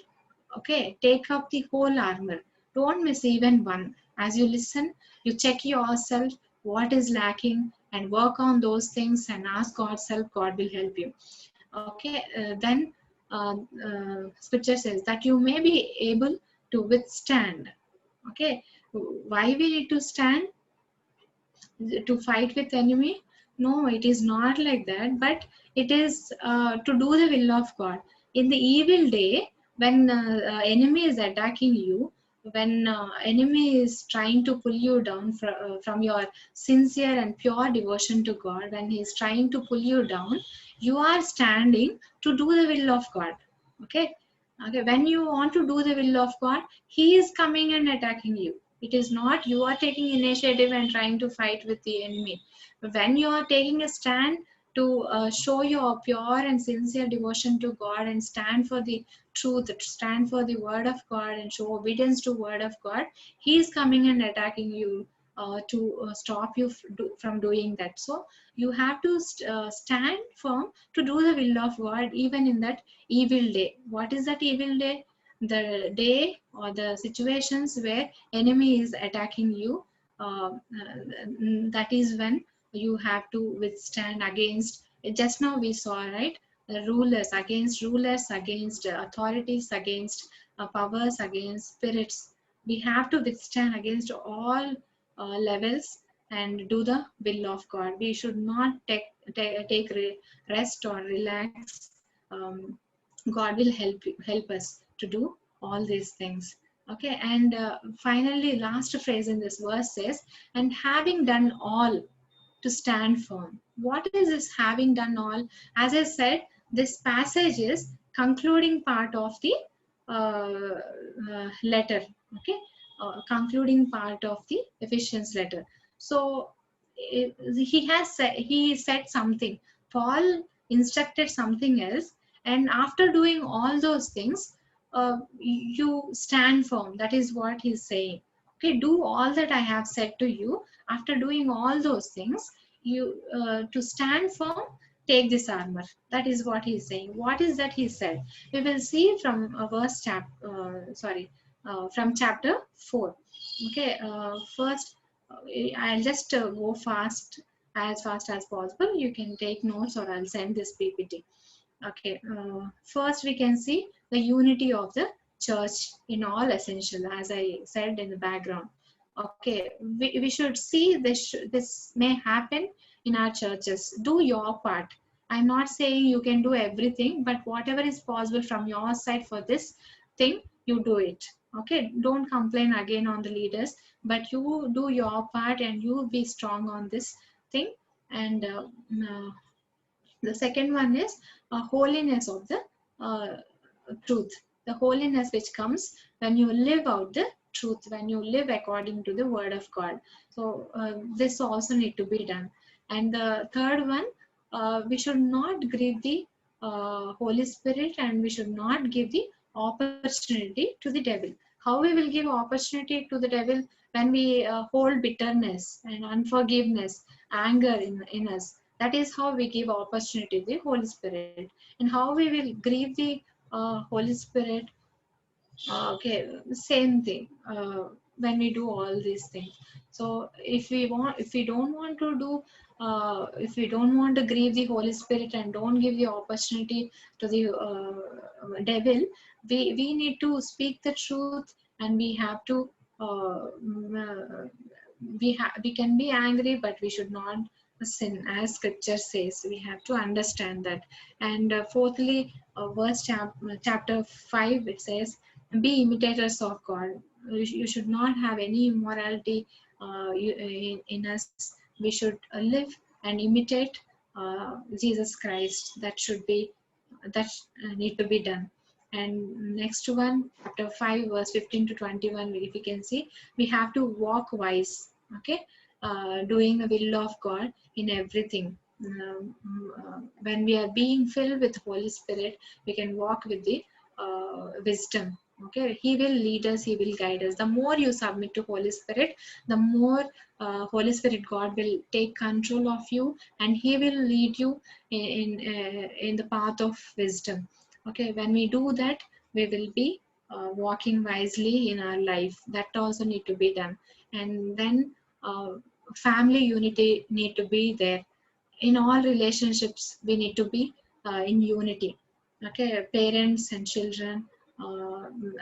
Okay, take up the whole armor. Don't miss even one. As you listen, you check yourself what is lacking and work on those things and ask God's help. God will help you. Okay, then scripture says that you may be able to withstand. Okay, why we need to stand? To fight with enemy? No, it is not like that, but it is to do the will of God. In the evil day, when enemy is attacking you, when enemy is trying to pull you down from your sincere and pure devotion to God, when he is trying to pull you down, you are standing to do the will of God. Okay. Okay, when you want to do the will of God, he is coming and attacking you. It is not you are taking initiative and trying to fight with the enemy. But when you are taking a stand to show your pure and sincere devotion to God and stand for the truth, stand for the word of God and show obedience to word of God, he is coming and attacking you to stop you from doing that. So you have to stand firm to do the will of God even in that evil day. What is that evil day? The day or the situations where enemy is attacking you. That is when you have to withstand against. Just now we saw, right, the rulers, against authorities, against powers, against spirits. We have to withstand against all levels and do the will of God. We should not take rest or relax. um, God will help us to do all these things. Okay, and finally, last phrase in this verse says, "And having done all, to stand firm." What is this having done all? As I said, this passage is concluding part of the letter. Okay, concluding part of the Ephesians letter. So he said something. Paul instructed something else, and after doing all those things, you stand firm. That is what he's saying. Okay, do all that I have said to you. After doing all those things, you to stand firm, take this armor. That is what he is saying. What is that he said? We will see from from chapter 4. Okay, first I'll just go fast as possible. You can take notes or I'll send this PPT. Okay, first we can see the unity of the church in all essential, as I said in the background. Okay, we should see this may happen in our churches. Do your part. I'm not saying you can do everything, but whatever is possible from your side for this thing, you do it. Okay, don't complain again on the leaders, but you do your part and you be strong on this thing. And the second one is holiness of the uh, truth. The holiness which comes when you live out the truth, when you live according to the word of God. So this also need to be done. And the third one, we should not grieve the Holy Spirit, and we should not give the opportunity to the devil. How we will give opportunity to the devil? When we hold bitterness and unforgiveness, anger in us. That is how we give opportunity to the Holy Spirit. And how we will grieve the Holy Spirit? Okay, same thing. When we do all these things. So if we don't want to do, if we don't want to grieve the Holy Spirit and don't give the opportunity to the devil, we need to speak the truth, and we have to. We can be angry, but we should not sin, as Scripture says. We have to understand that. And fourthly, chapter 5, it says, be imitators of God. You should not have any immorality in us. We should live and imitate Jesus Christ. That need to be done. And next one, chapter 5, verse 15 to 21, if you can see, we have to walk wise. Okay, doing the will of God in everything. When we are being filled with Holy Spirit, we can walk with the wisdom. Okay, he will lead us, he will guide us. The more you submit to Holy Spirit, the more Holy Spirit God will take control of you, and he will lead you in the path of wisdom. Okay, when we do that, we will be walking wisely in our life. That also need to be done. And then family unity need to be there. In all relationships, we need to be in unity. Okay, parents and children,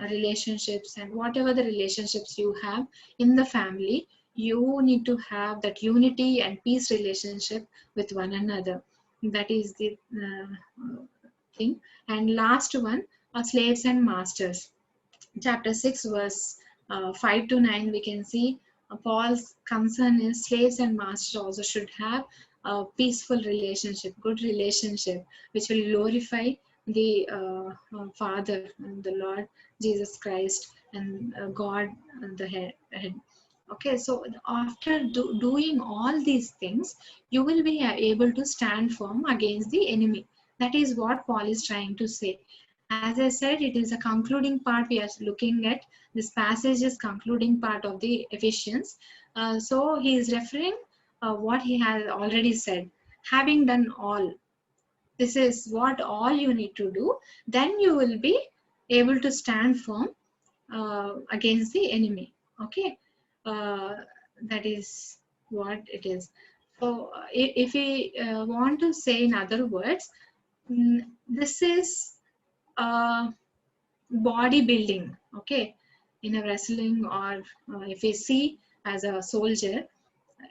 relationships, and whatever the relationships you have in the family, you need to have that unity and peace relationship with one another. That is the thing. And last one are slaves and masters. Chapter 6, verse 5 to 9, we can see Paul's concern is slaves and masters also should have a peaceful relationship, good relationship, which will glorify the Father, the Lord Jesus Christ, and God, the head. Okay, so after doing all these things, you will be able to stand firm against the enemy. That is what Paul is trying to say. As I said, it is a concluding part. We are looking at this passage is concluding part of the Ephesians. So he is referring what he has already said. Having done all, this is what all you need to do. Then you will be able to stand firm against the enemy. Okay, uh, that is what it is. So if we want to say in other words, this is bodybuilding. Okay, in a wrestling, or if we see as a soldier,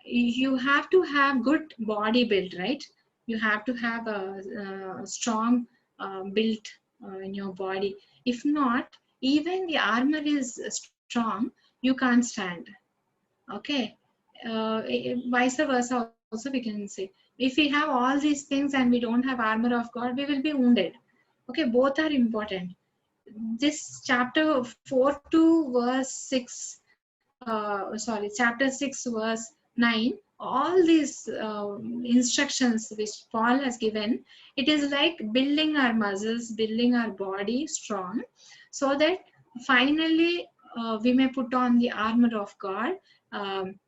you have to have good body build, right? You have to have a strong build in your body. If not, even the armor is strong, you can't stand. Okay, vice versa also we can say. If we have all these things and we don't have armor of God, we will be wounded. Okay, both are important. This chapter 4 to verse 6, sorry, chapter 6 verse 9, all these instructions which Paul has given, it is like building our muscles, building our body strong, so that finally we may put on the armor of God, um,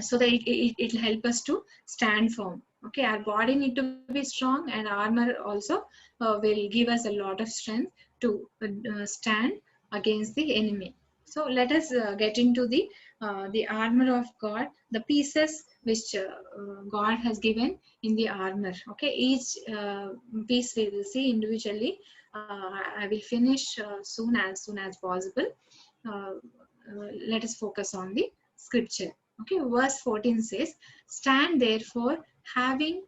so that it will help us to stand firm. Okay, our body need to be strong, and armor also will give us a lot of strength to stand against the enemy. So let us get into the armor of God, the pieces which God has given in the armor. Okay, each piece we will see individually. I will finish soon as possible. Uh, Let us focus on the scripture. Okay, verse 14 says, "Stand therefore, having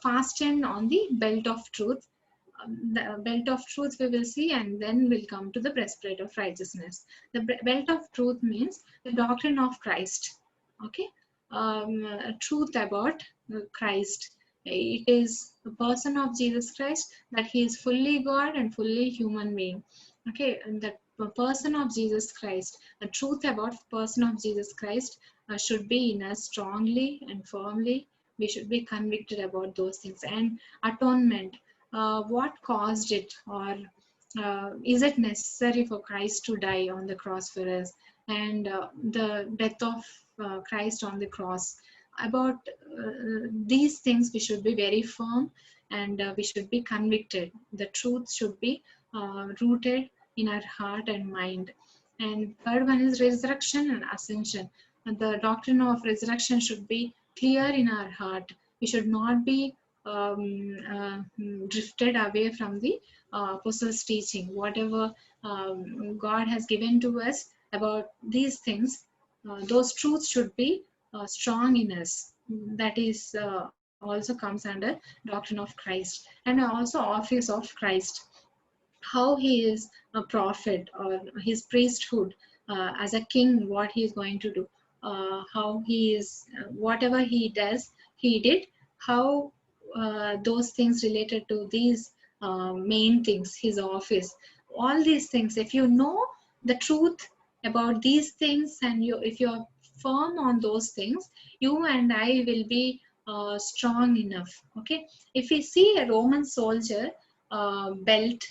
fastened on the belt of truth." The belt of truth we will see, and then we'll come to the breastplate of righteousness. The belt of truth means the doctrine of Christ. Okay, truth about Christ. It is the person of Jesus Christ, that he is fully God and fully human being. Okay, and that the person of Jesus Christ, the truth about the person of Jesus Christ should be in us strongly and firmly. We should be convicted about those things. And atonement, what caused it, or is it necessary for Christ to die on the cross for us, and the death of Christ on the cross. About these things we should be very firm, and we should be convicted. The truth should be rooted in our heart and mind. And third one is resurrection and ascension. And the doctrine of resurrection should be clear in our heart. We should not be drifted away from the apostles' teaching. Whatever God has given to us about these things, those truths should be strong in us. That is also comes under doctrine of Christ, and also office of Christ, how he is a prophet, or his priesthood as a king, what he is going to do, how he is, whatever he does, he did, how those things related to these main things, his office, all these things. If you know the truth about these things, and you, if you are firm on those things, you and I will be strong enough. Okay, if we see a Roman soldier belt,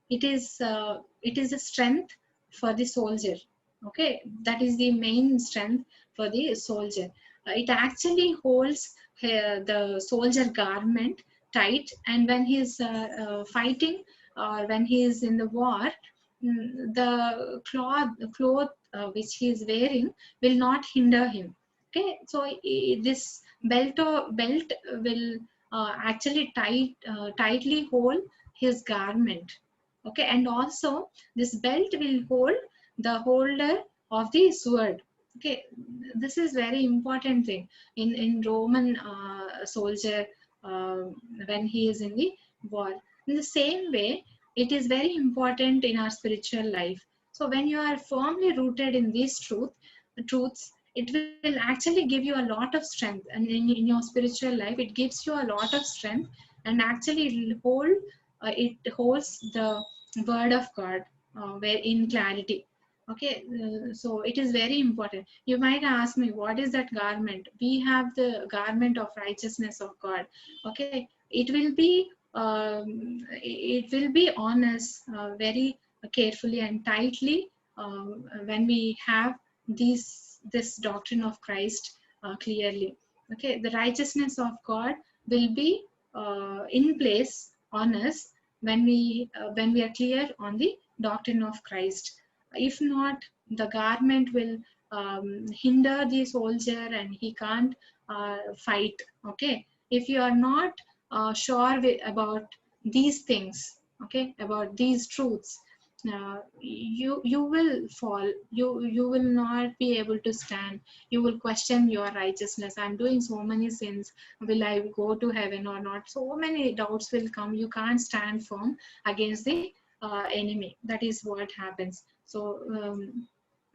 it is a strength for the soldier. Okay, that is the main strength for the soldier. It actually holds the soldier garment tight, and when he is fighting, or when he is in the war, the cloth which he is wearing will not hinder him. Okay, so this belt will actually tightly hold his garment. Okay, and also this belt will hold the holder of the sword. Okay, this is very important thing in Roman soldier, uh, when he is in the war. In the same way, it is very important in our spiritual life. So when you are firmly rooted in these truths, it will actually give you a lot of strength, and in your spiritual life it gives you a lot of strength, and actually it holds the word of God where in clarity. Okay, so it is very important. You might ask me, what is that garment? We have the garment of righteousness of God. Okay, it will be on us very carefully and tightly when we have this doctrine of Christ clearly. Okay, the righteousness of God will be in place on us when we are clear on the doctrine of Christ. If not, the garment will hinder the soldier and he can't fight. Okay, if you are not sure about these things, okay, about these truths, you will fall. You will not be able to stand. You will question your righteousness. I'm doing so many sins. Will I go to heaven or not? So many doubts will come. You can't stand firm against the enemy. That is what happens. So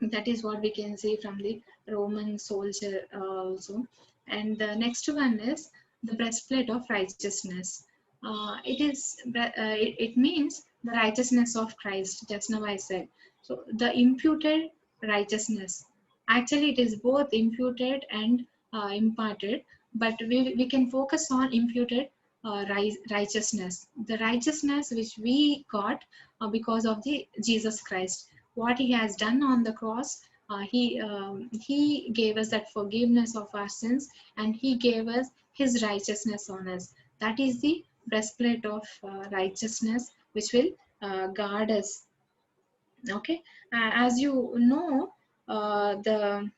that is what we can see from the Roman soldier also. And the next one is the breastplate of righteousness. It means the righteousness of Christ. Just now I said. So the imputed righteousness. Actually, it is both imputed and imparted, but we can focus on imputed righteousness. The righteousness which we got because of the Jesus Christ, what he has done on the cross. He gave us that forgiveness of our sins, and he gave us his righteousness on us. That is the breastplate of righteousness which will guard us. Okay, as you know, the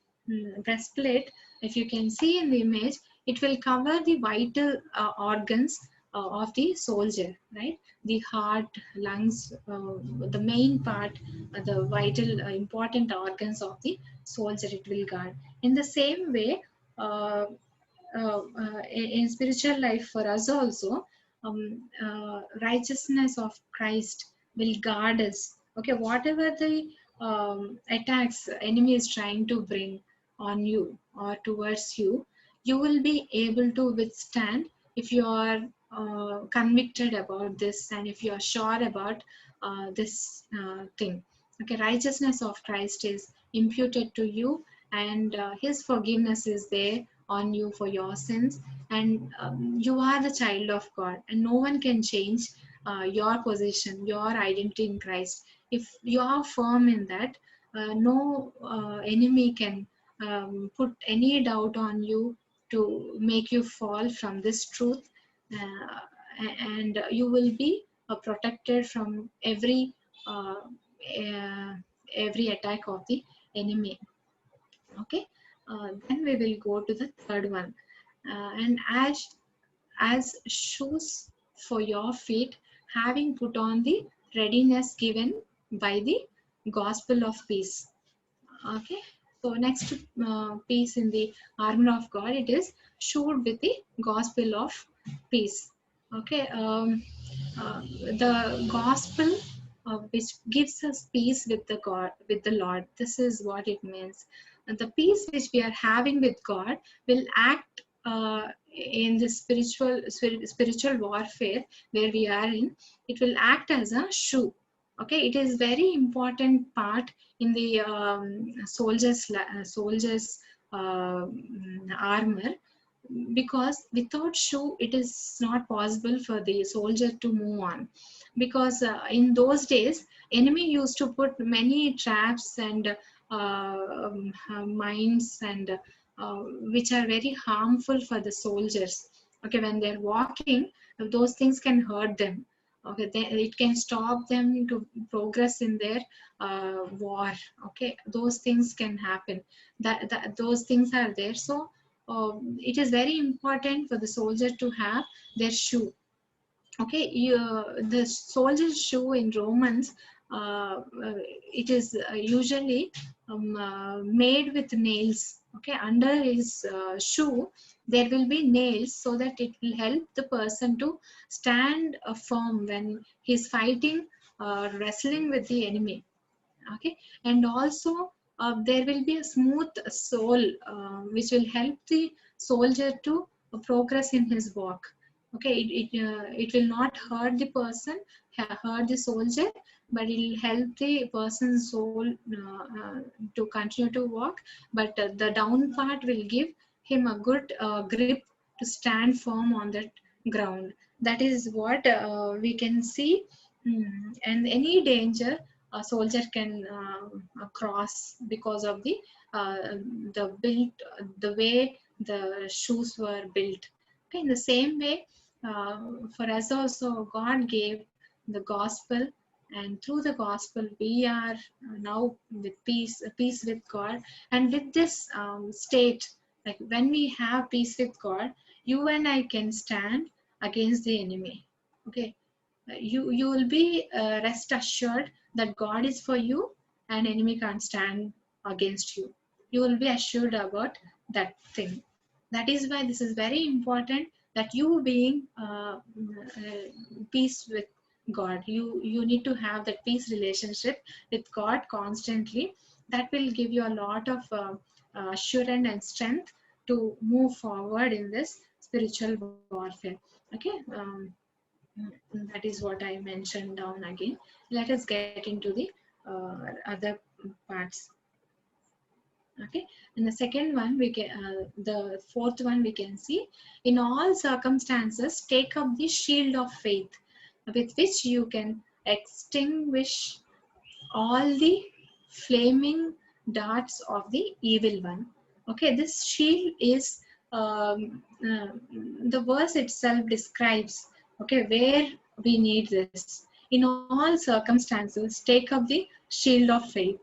breastplate, if you can see in the image, it will cover the vital organs of the soldier, right? The heart, lungs, the main part, the vital important organs of the soldier, it will guard. In the same way, uh, in spiritual life for us also, righteousness of Christ will guard us. Okay, whatever the attacks enemy is trying to bring on you or towards you, you will be able to withstand if you are convicted about this and if you are sure about this thing. Okay, righteousness of Christ is imputed to you, and his forgiveness is there on you for your sins, and you are the child of God, and no one can change your position, your identity in Christ. If you are firm in that, no enemy can put any doubt on you to make you fall from this truth, and you will be protected from uh, uh, every attack of the enemy. Okay, then we will go to the third one, and as shoes for your feet, having put on the readiness given by the gospel of peace. Okay, so next piece in the armor of God, it is shod with the gospel of peace. Okay, the gospel which gives us peace with the God, with the Lord. This is what it means. And the peace which we are having with God will act in the spiritual warfare where we are in. It will act as a shoe. Okay, it is very important part in the soldiers armor, because without shoe it is not possible for the soldier to move on, because in those days enemy used to put many traps and mines and which are very harmful for the soldiers. Okay, when they're walking, those things can hurt them. Okay, it can stop them to progress in their war. Okay, those things can happen. Those things are there. So it is very important for the soldier to have their shoe. Okay, the soldier's shoe in Romans, it is usually made with nails. Okay, under his shoe there will be nails, so that it will help the person to stand firm when he's fighting, wrestling with the enemy. Okay, and also there will be a smooth sole which will help the soldier to progress in his walk. Okay, it will not hurt the person, hurt the soldier, but it will help the person's soul to continue to walk. But the down part will give him a good grip to stand firm on that ground. That is what we can see. And any danger a soldier can cross because of the built, the way the shoes were built. Okay, in the same way, for us also God gave the gospel, and through the gospel we are now with peace with God. And with this state, like when we have peace with God, you and I can stand against the enemy. Okay, you will be rest assured that God is for you and enemy can't stand against you. You will be assured about that thing. That is why this is very important, that you being peace with God. You need to have that peace relationship with God constantly. That will give you a lot of assurance and strength to move forward in this spiritual warfare. Okay. That is what I mentioned down again. Let us get into the other parts. Okay, and the second one we can, the fourth one we can see, in all circumstances, take up the shield of faith, with which you can extinguish all the flaming darts of the evil one. Okay, this shield is the verse itself describes, okay, where we need this. In all circumstances, take up the shield of faith.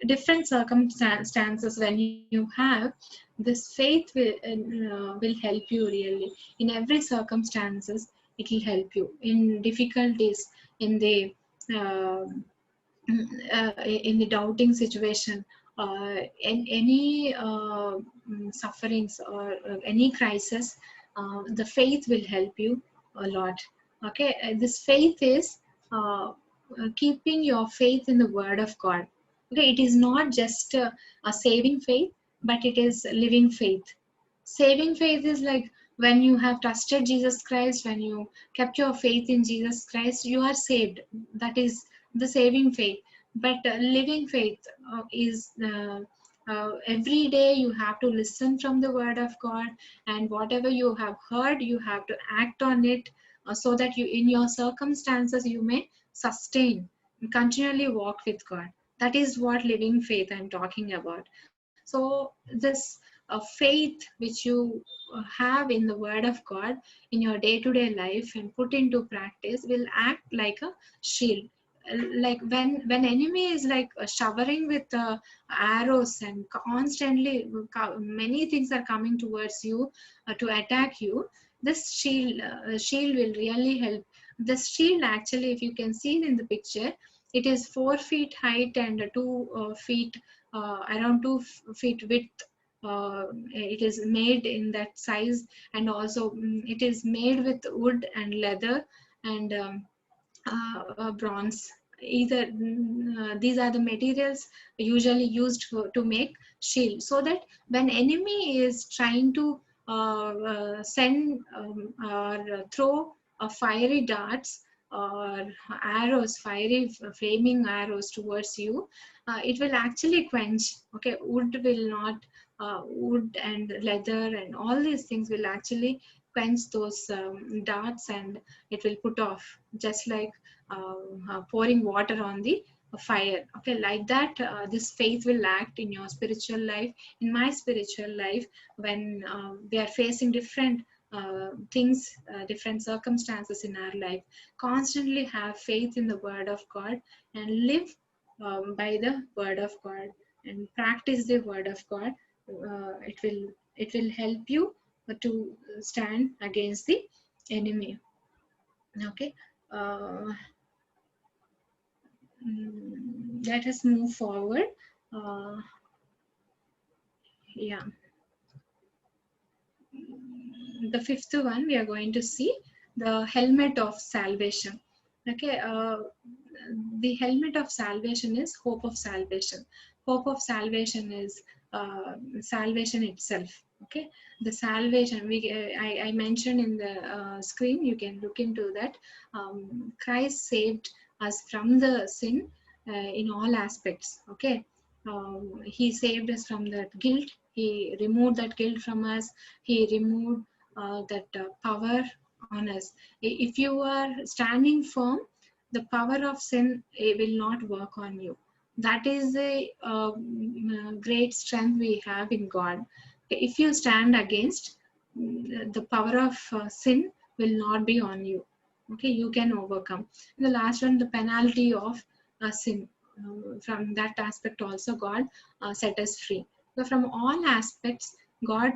Different circumstances, when you have this, faith will help you really. In every circumstances, it will help you in difficulties, in the uh, in the doubting situation, in any sufferings or any crisis, the faith will help you a lot. Okay, this faith is keeping your faith in the word of God. Okay, it is not just a saving faith, but it is living faith. Saving faith is like when you have trusted Jesus Christ, when you kept your faith in Jesus Christ, you are saved. That is the saving faith. But living faith is every day you have to listen from the word of God, and whatever you have heard, you have to act on it, so that you, in your circumstances, you may sustain, continually walk with God. That is what living faith I'm talking about. So this faith which you have in the word of God in your day-to-day life and put into practice will act like a shield. Like when enemy is like showering with arrows and constantly many things are coming towards you to attack you, this shield will really help. This shield, actually, if you can see it in the picture, it is 4 feet height and 2 feet, around 2 feet width. It is made in that size, and also it is made with wood and leather and bronze. Either these are the materials usually used to make shield, so that when enemy is trying to send or throw fiery darts or arrows, fiery flaming arrows towards you, it will actually quench. Okay, wood will not, wood and leather and all these things will actually quench those darts, and it will put off, just like pouring water on the fire. Okay, like that, this faith will act in your spiritual life, in my spiritual life, when we are facing different things, different circumstances in our life. Constantly have faith in the word of God and live by the word of God and practice the word of God. It will help you to stand against the enemy. Okay. uh, Let us move forward. uh, yeah, the fifth one we are going to see, the helmet of salvation. Okay, the helmet of salvation is hope of salvation. Hope of salvation is salvation itself. Okay, the salvation I mentioned in the screen. You can look into that. Christ saved us from the sin in all aspects. Okay, he saved us from that guilt. He removed that guilt from us. He removed that power on us. If you are standing firm, the power of sin will not work on you. That is the great strength we have in God. If you stand against, the power of sin will not be on you. Okay, you can overcome. And the last one, the penalty of sin. From that aspect also, God set us free. So from all aspects, God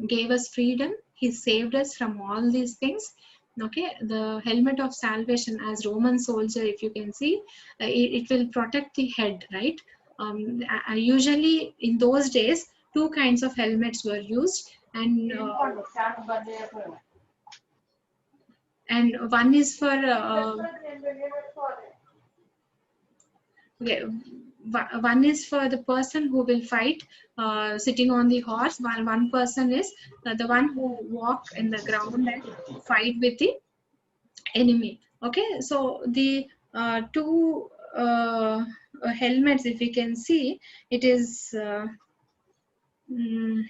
gave us freedom. He saved us from all these things. Okay, the helmet of salvation, as Roman soldier, if you can see, it will protect the head, right? Usually in those days, two kinds of helmets were used, and one is for okay, one is for the person who will fight sitting on the horse, while one person is the one who walk in the ground and fight with the enemy. Okay, so the two helmets, if you can see, it is mm,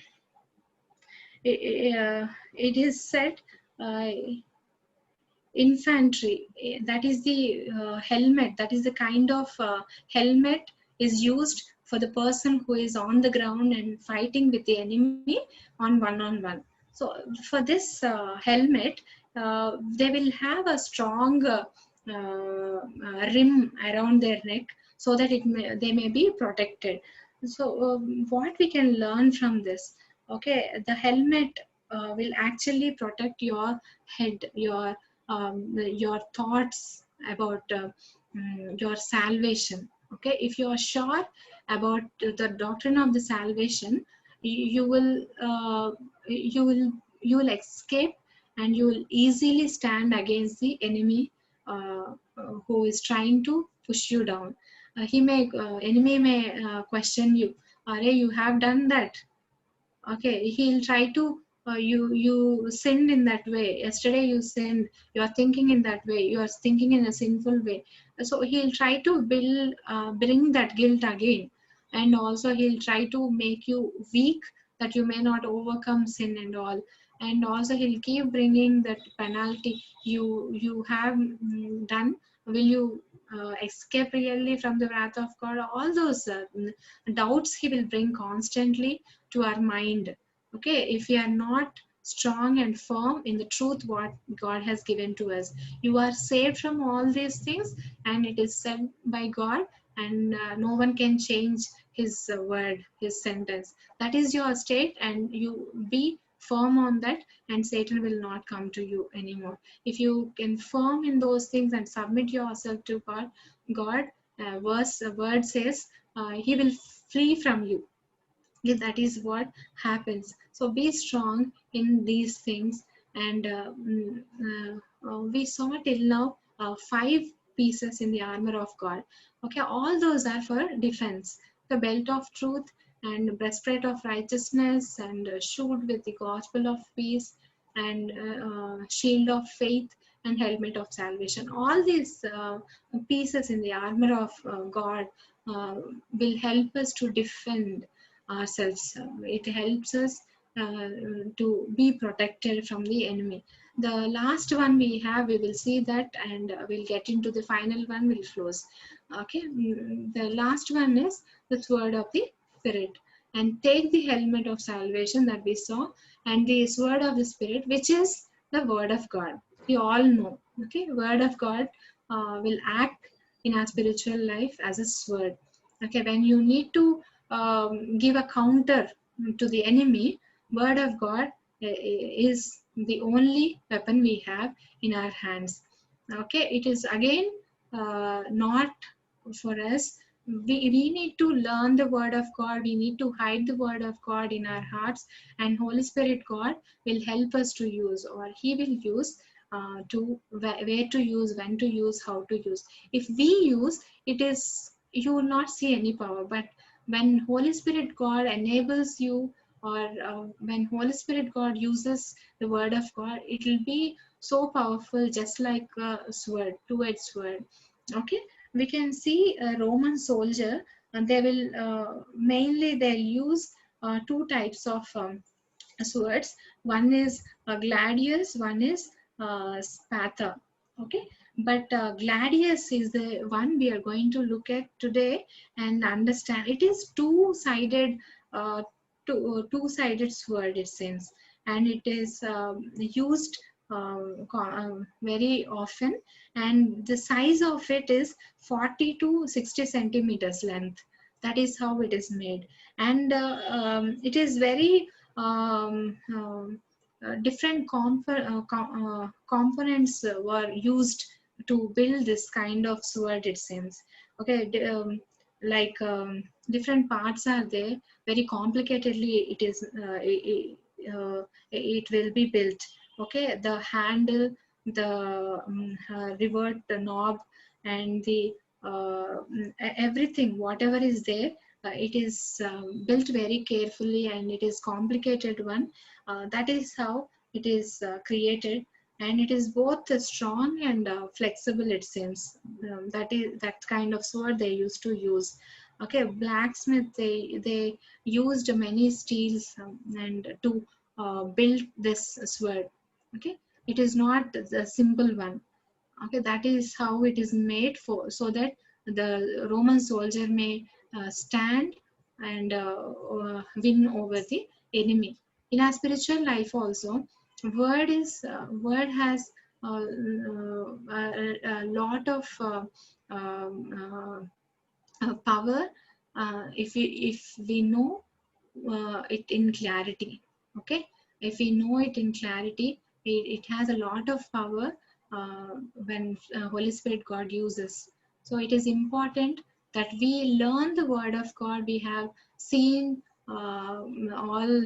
it is said uh, infantry. That is the helmet, that is the kind of helmet is used for the person who is on the ground and fighting with the enemy on one. So for this helmet, they will have a strong rim around their neck, so that they may be protected. So what we can learn from this, okay, the helmet will actually protect your head, your thoughts about your salvation. Okay, if you are sure about the doctrine of the salvation, you will you will escape, and you will easily stand against the enemy who is trying to push you down. Enemy may question you, are you have done that. Okay, he'll try to you sinned in that way. Yesterday you sinned. You are thinking in that way. You are thinking in a sinful way. So he'll try to bring that guilt again, and also he'll try to make you weak, that you may not overcome sin and all. And also he'll keep bringing that penalty you have done. Will you escape really from the wrath of God? All those doubts he will bring constantly to our mind. Okay, if we are not strong and firm in the truth what God has given to us, you are saved from all these things, and it is said by God, and no one can change his word, his sentence. That is your state, and you be firm on that, and Satan will not come to you anymore. If you can firm in those things and submit yourself to God, word says he will flee from you. Yeah, that is what happens. So be strong in these things. And we saw till now five pieces in the armor of God. Okay, all those are for defense: the belt of truth, and breastplate of righteousness, and shield with the gospel of peace, and shield of faith, and helmet of salvation. All these pieces in the armor of God uh, will help us to defend ourselves. It helps us to be protected from the enemy. The last one we have, we will see that, and we'll get into the final one, we'll close. Okay, the last one is the sword of the Spirit. And take the helmet of salvation that we saw, and the sword of the Spirit, which is the word of God. We all know, okay, word of God will act in our spiritual life as a sword. Okay, when you need to give a counter to the enemy, word of God is the only weapon we have in our hands. Okay, it is again not for us. We need to learn the word of God. We need to hide the word of God in our hearts, and Holy Spirit God will help us to use, or he will use to where to use, when to use, how to use. If we use it, is you will not see any power. But when Holy Spirit God enables you, or when Holy Spirit God uses the word of God, it will be so powerful, just like a sword, two-edged sword. Okay, we can see a Roman soldier, and they will mainly they use two types of swords. One is gladius, one is spatha. Okay, but gladius is the one we are going to look at today and understand. It is two-sided, uh, two-sided sword, it seems, and it is used very often, and the size of it is 40 to 60 centimeters length. That is how it is made. And it is very different components were used to build this kind of sword, it seems. Okay, like different parts are there. Very complicatedly, it is. It will be built. Okay, the handle, the revert, the knob, and the everything, whatever is there, it is built very carefully, and it is complicated one. That is how it is created, and it is both strong and flexible, it seems. That is that kind of sword they used to use. Okay, blacksmith, they used many steels and to build this sword. Okay, it is not the simple one. Okay, that is how it is made, for so that the Roman soldier may stand and win over the enemy. In our spiritual life also, word has a lot of power, if we know it in clarity. Okay, if we know it in clarity, it has a lot of power when Holy Spirit God uses. So it is important that we learn the word of God. We have seen all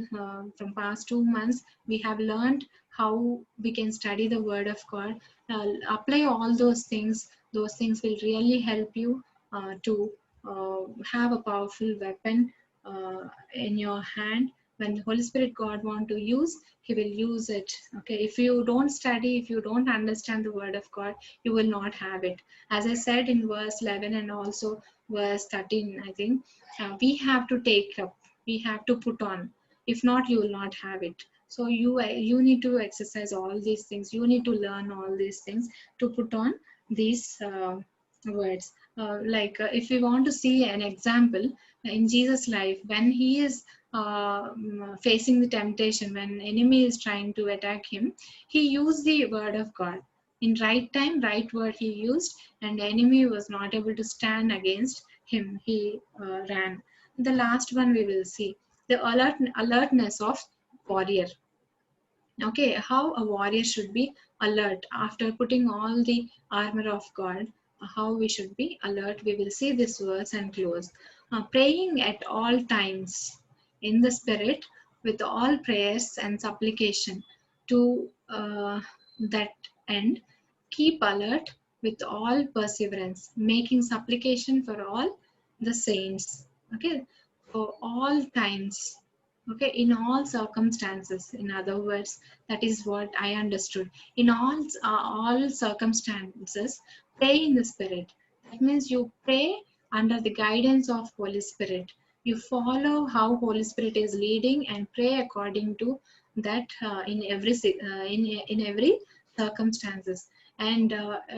from past 2 months, we have learned how we can study the word of God. Apply all those things. Those things will really help you to have a powerful weapon in your hand. When the Holy Spirit God want to use, he will use it. Okay, if you don't study, if you don't understand the word of God, you will not have it. As I said in verse 11 and also verse 13, I think, we have to take up, we have to put on. If not, you will not have it. So you need to exercise all these things. You need to learn all these things to put on these words. If we want to see an example in Jesus' life, when he is facing the temptation, when enemy is trying to attack him, he used the word of God. In right time, right word he used, and the enemy was not able to stand against him. He ran. The last one we will see, the alertness of warrior. Okay, how a warrior should be alert after putting all the armor of God. How we should be alert, we will see this verse and close. Praying at all times in the spirit with all prayers and supplication. To that end, keep alert with all perseverance, making supplication for all the saints. Okay, for all times. Okay, in all circumstances, in other words, that is what I understood. In all circumstances, pray in the spirit. That means you pray under the guidance of Holy Spirit. You follow how Holy Spirit is leading and pray according to that in every circumstances, and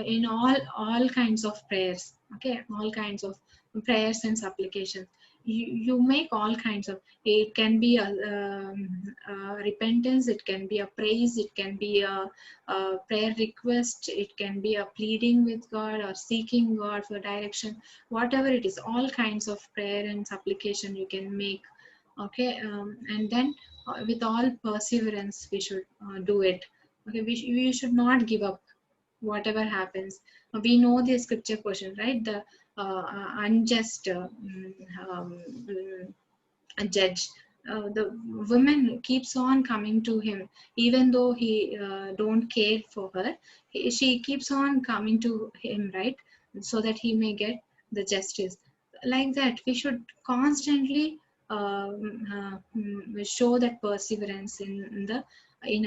in all kinds of prayers. Okay, all kinds of prayers and supplications. You make all kinds of, it can be a repentance, it can be a praise, it can be a prayer request, it can be a pleading with God or seeking God for direction. Whatever it is, all kinds of prayer and supplication you can make. Okay, and then with all perseverance we should do it. Okay, we should not give up whatever happens. We know the scripture portion, right? The unjust judge the woman keeps on coming to him, even though he don't care for her. She keeps on coming to him, right? So that he may get the justice. Like that, we should constantly show that perseverance in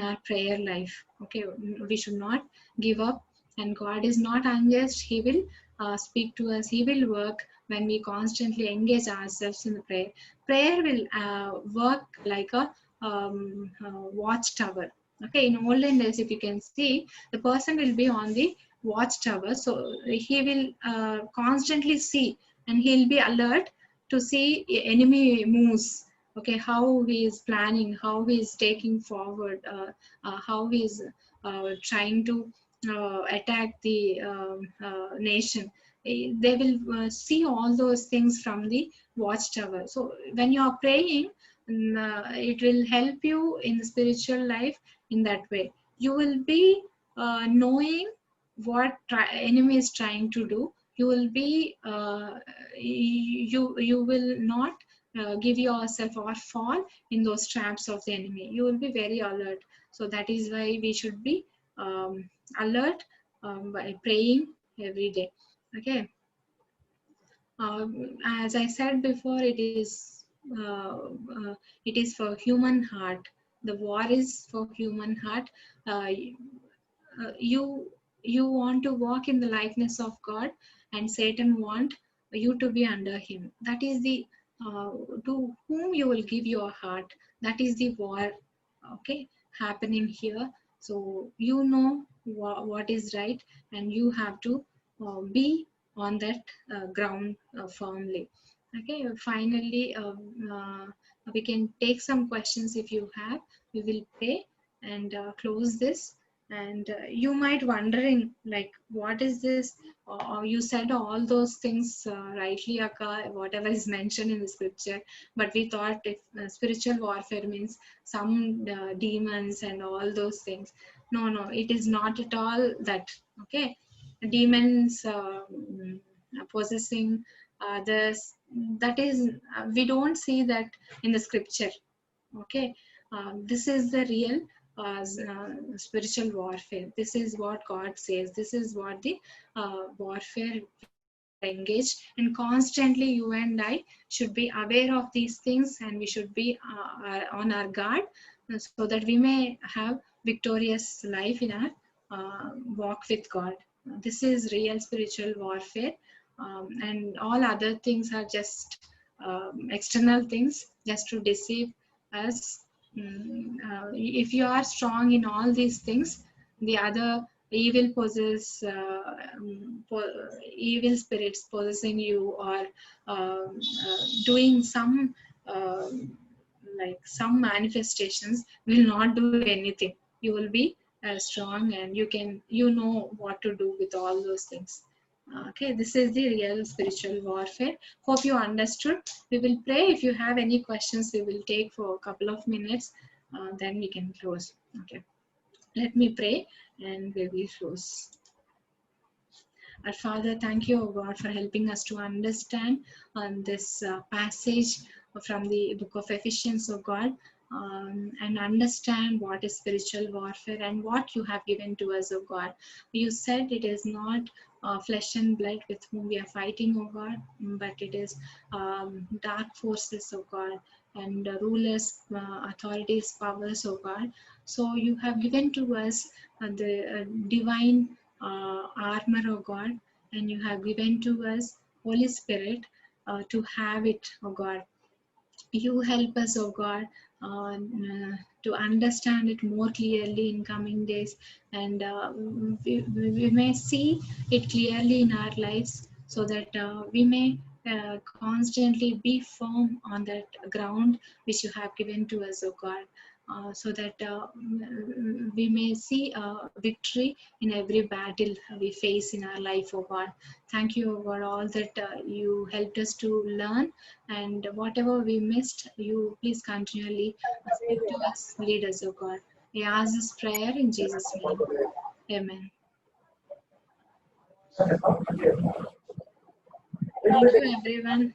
our prayer life. Okay, we should not give up, and God is not unjust. He will speak to us. He will work when we constantly engage ourselves in the prayer. Prayer will work like a watchtower. Okay, in olden days, if you can see, the person will be on the watchtower, so he will constantly see, and he'll be alert to see enemy moves. Okay, how he is planning, how he is taking forward, how he is trying to attack the nation. They will see all those things from the watchtower. So when you are praying, it will help you in the spiritual life in that way. You will be knowing what enemy is trying to do. You will be you will not give yourself or fall in those traps of the enemy. You will be very alert. So that is why we should be alert by praying every day. Okay. As I said before, uh, it is for human heart. The war is for human heart. Uh, you want to walk in the likeness of God, and Satan want you to be under him. That is the to whom you will give your heart. That is the war, okay, happening here. So you know what is right, and you have to be on that ground firmly. Okay, finally, we can take some questions if you have. We will pray and close this. And you might wondering, like, what is this? You said all those things rightly, Akka, whatever is mentioned in the scripture. But we thought if spiritual warfare means some demons and all those things. No, no, it is not at all that. Okay, demons possessing others. That is, we don't see that in the scripture. Okay, this is the real spiritual warfare. This is what God says. This is what the warfare engaged, and constantly you and I should be aware of these things, and we should be on our guard, so that we may have victorious life in our walk with God. This is real spiritual warfare, and all other things are just external things just to deceive us. If you are strong in all these things, the other evil possess evil spirits possessing you, or doing some like some manifestations will not do anything. You will be strong, and you know what to do with all those things. Okay, this is the real spiritual warfare. Hope you understood. We will pray. If you have any questions, we will take for a couple of minutes, then we can close. Okay, let me pray and we will close. Our Father, thank you, O God, for helping us to understand this passage from the book of Ephesians, O God, and understand what is spiritual warfare and what you have given to us, O God. You said it is not flesh and blood with whom we are fighting, O God, but it is dark forces, O God, and rulers, authorities, powers, O God. So you have given to us the divine armor, oh God, and you have given to us Holy Spirit to have it, oh God. You help us, oh God, to understand it more clearly in coming days, and we may see it clearly in our lives, so that we may constantly be firm on that ground which you have given to us, oh God. So that we may see victory in every battle we face in our life, oh God. Thank you, oh God, all that you helped us to learn, and whatever we missed, you please continually speak to us, lead us, oh God. I ask this prayer in Jesus' name. Amen. Thank you, everyone.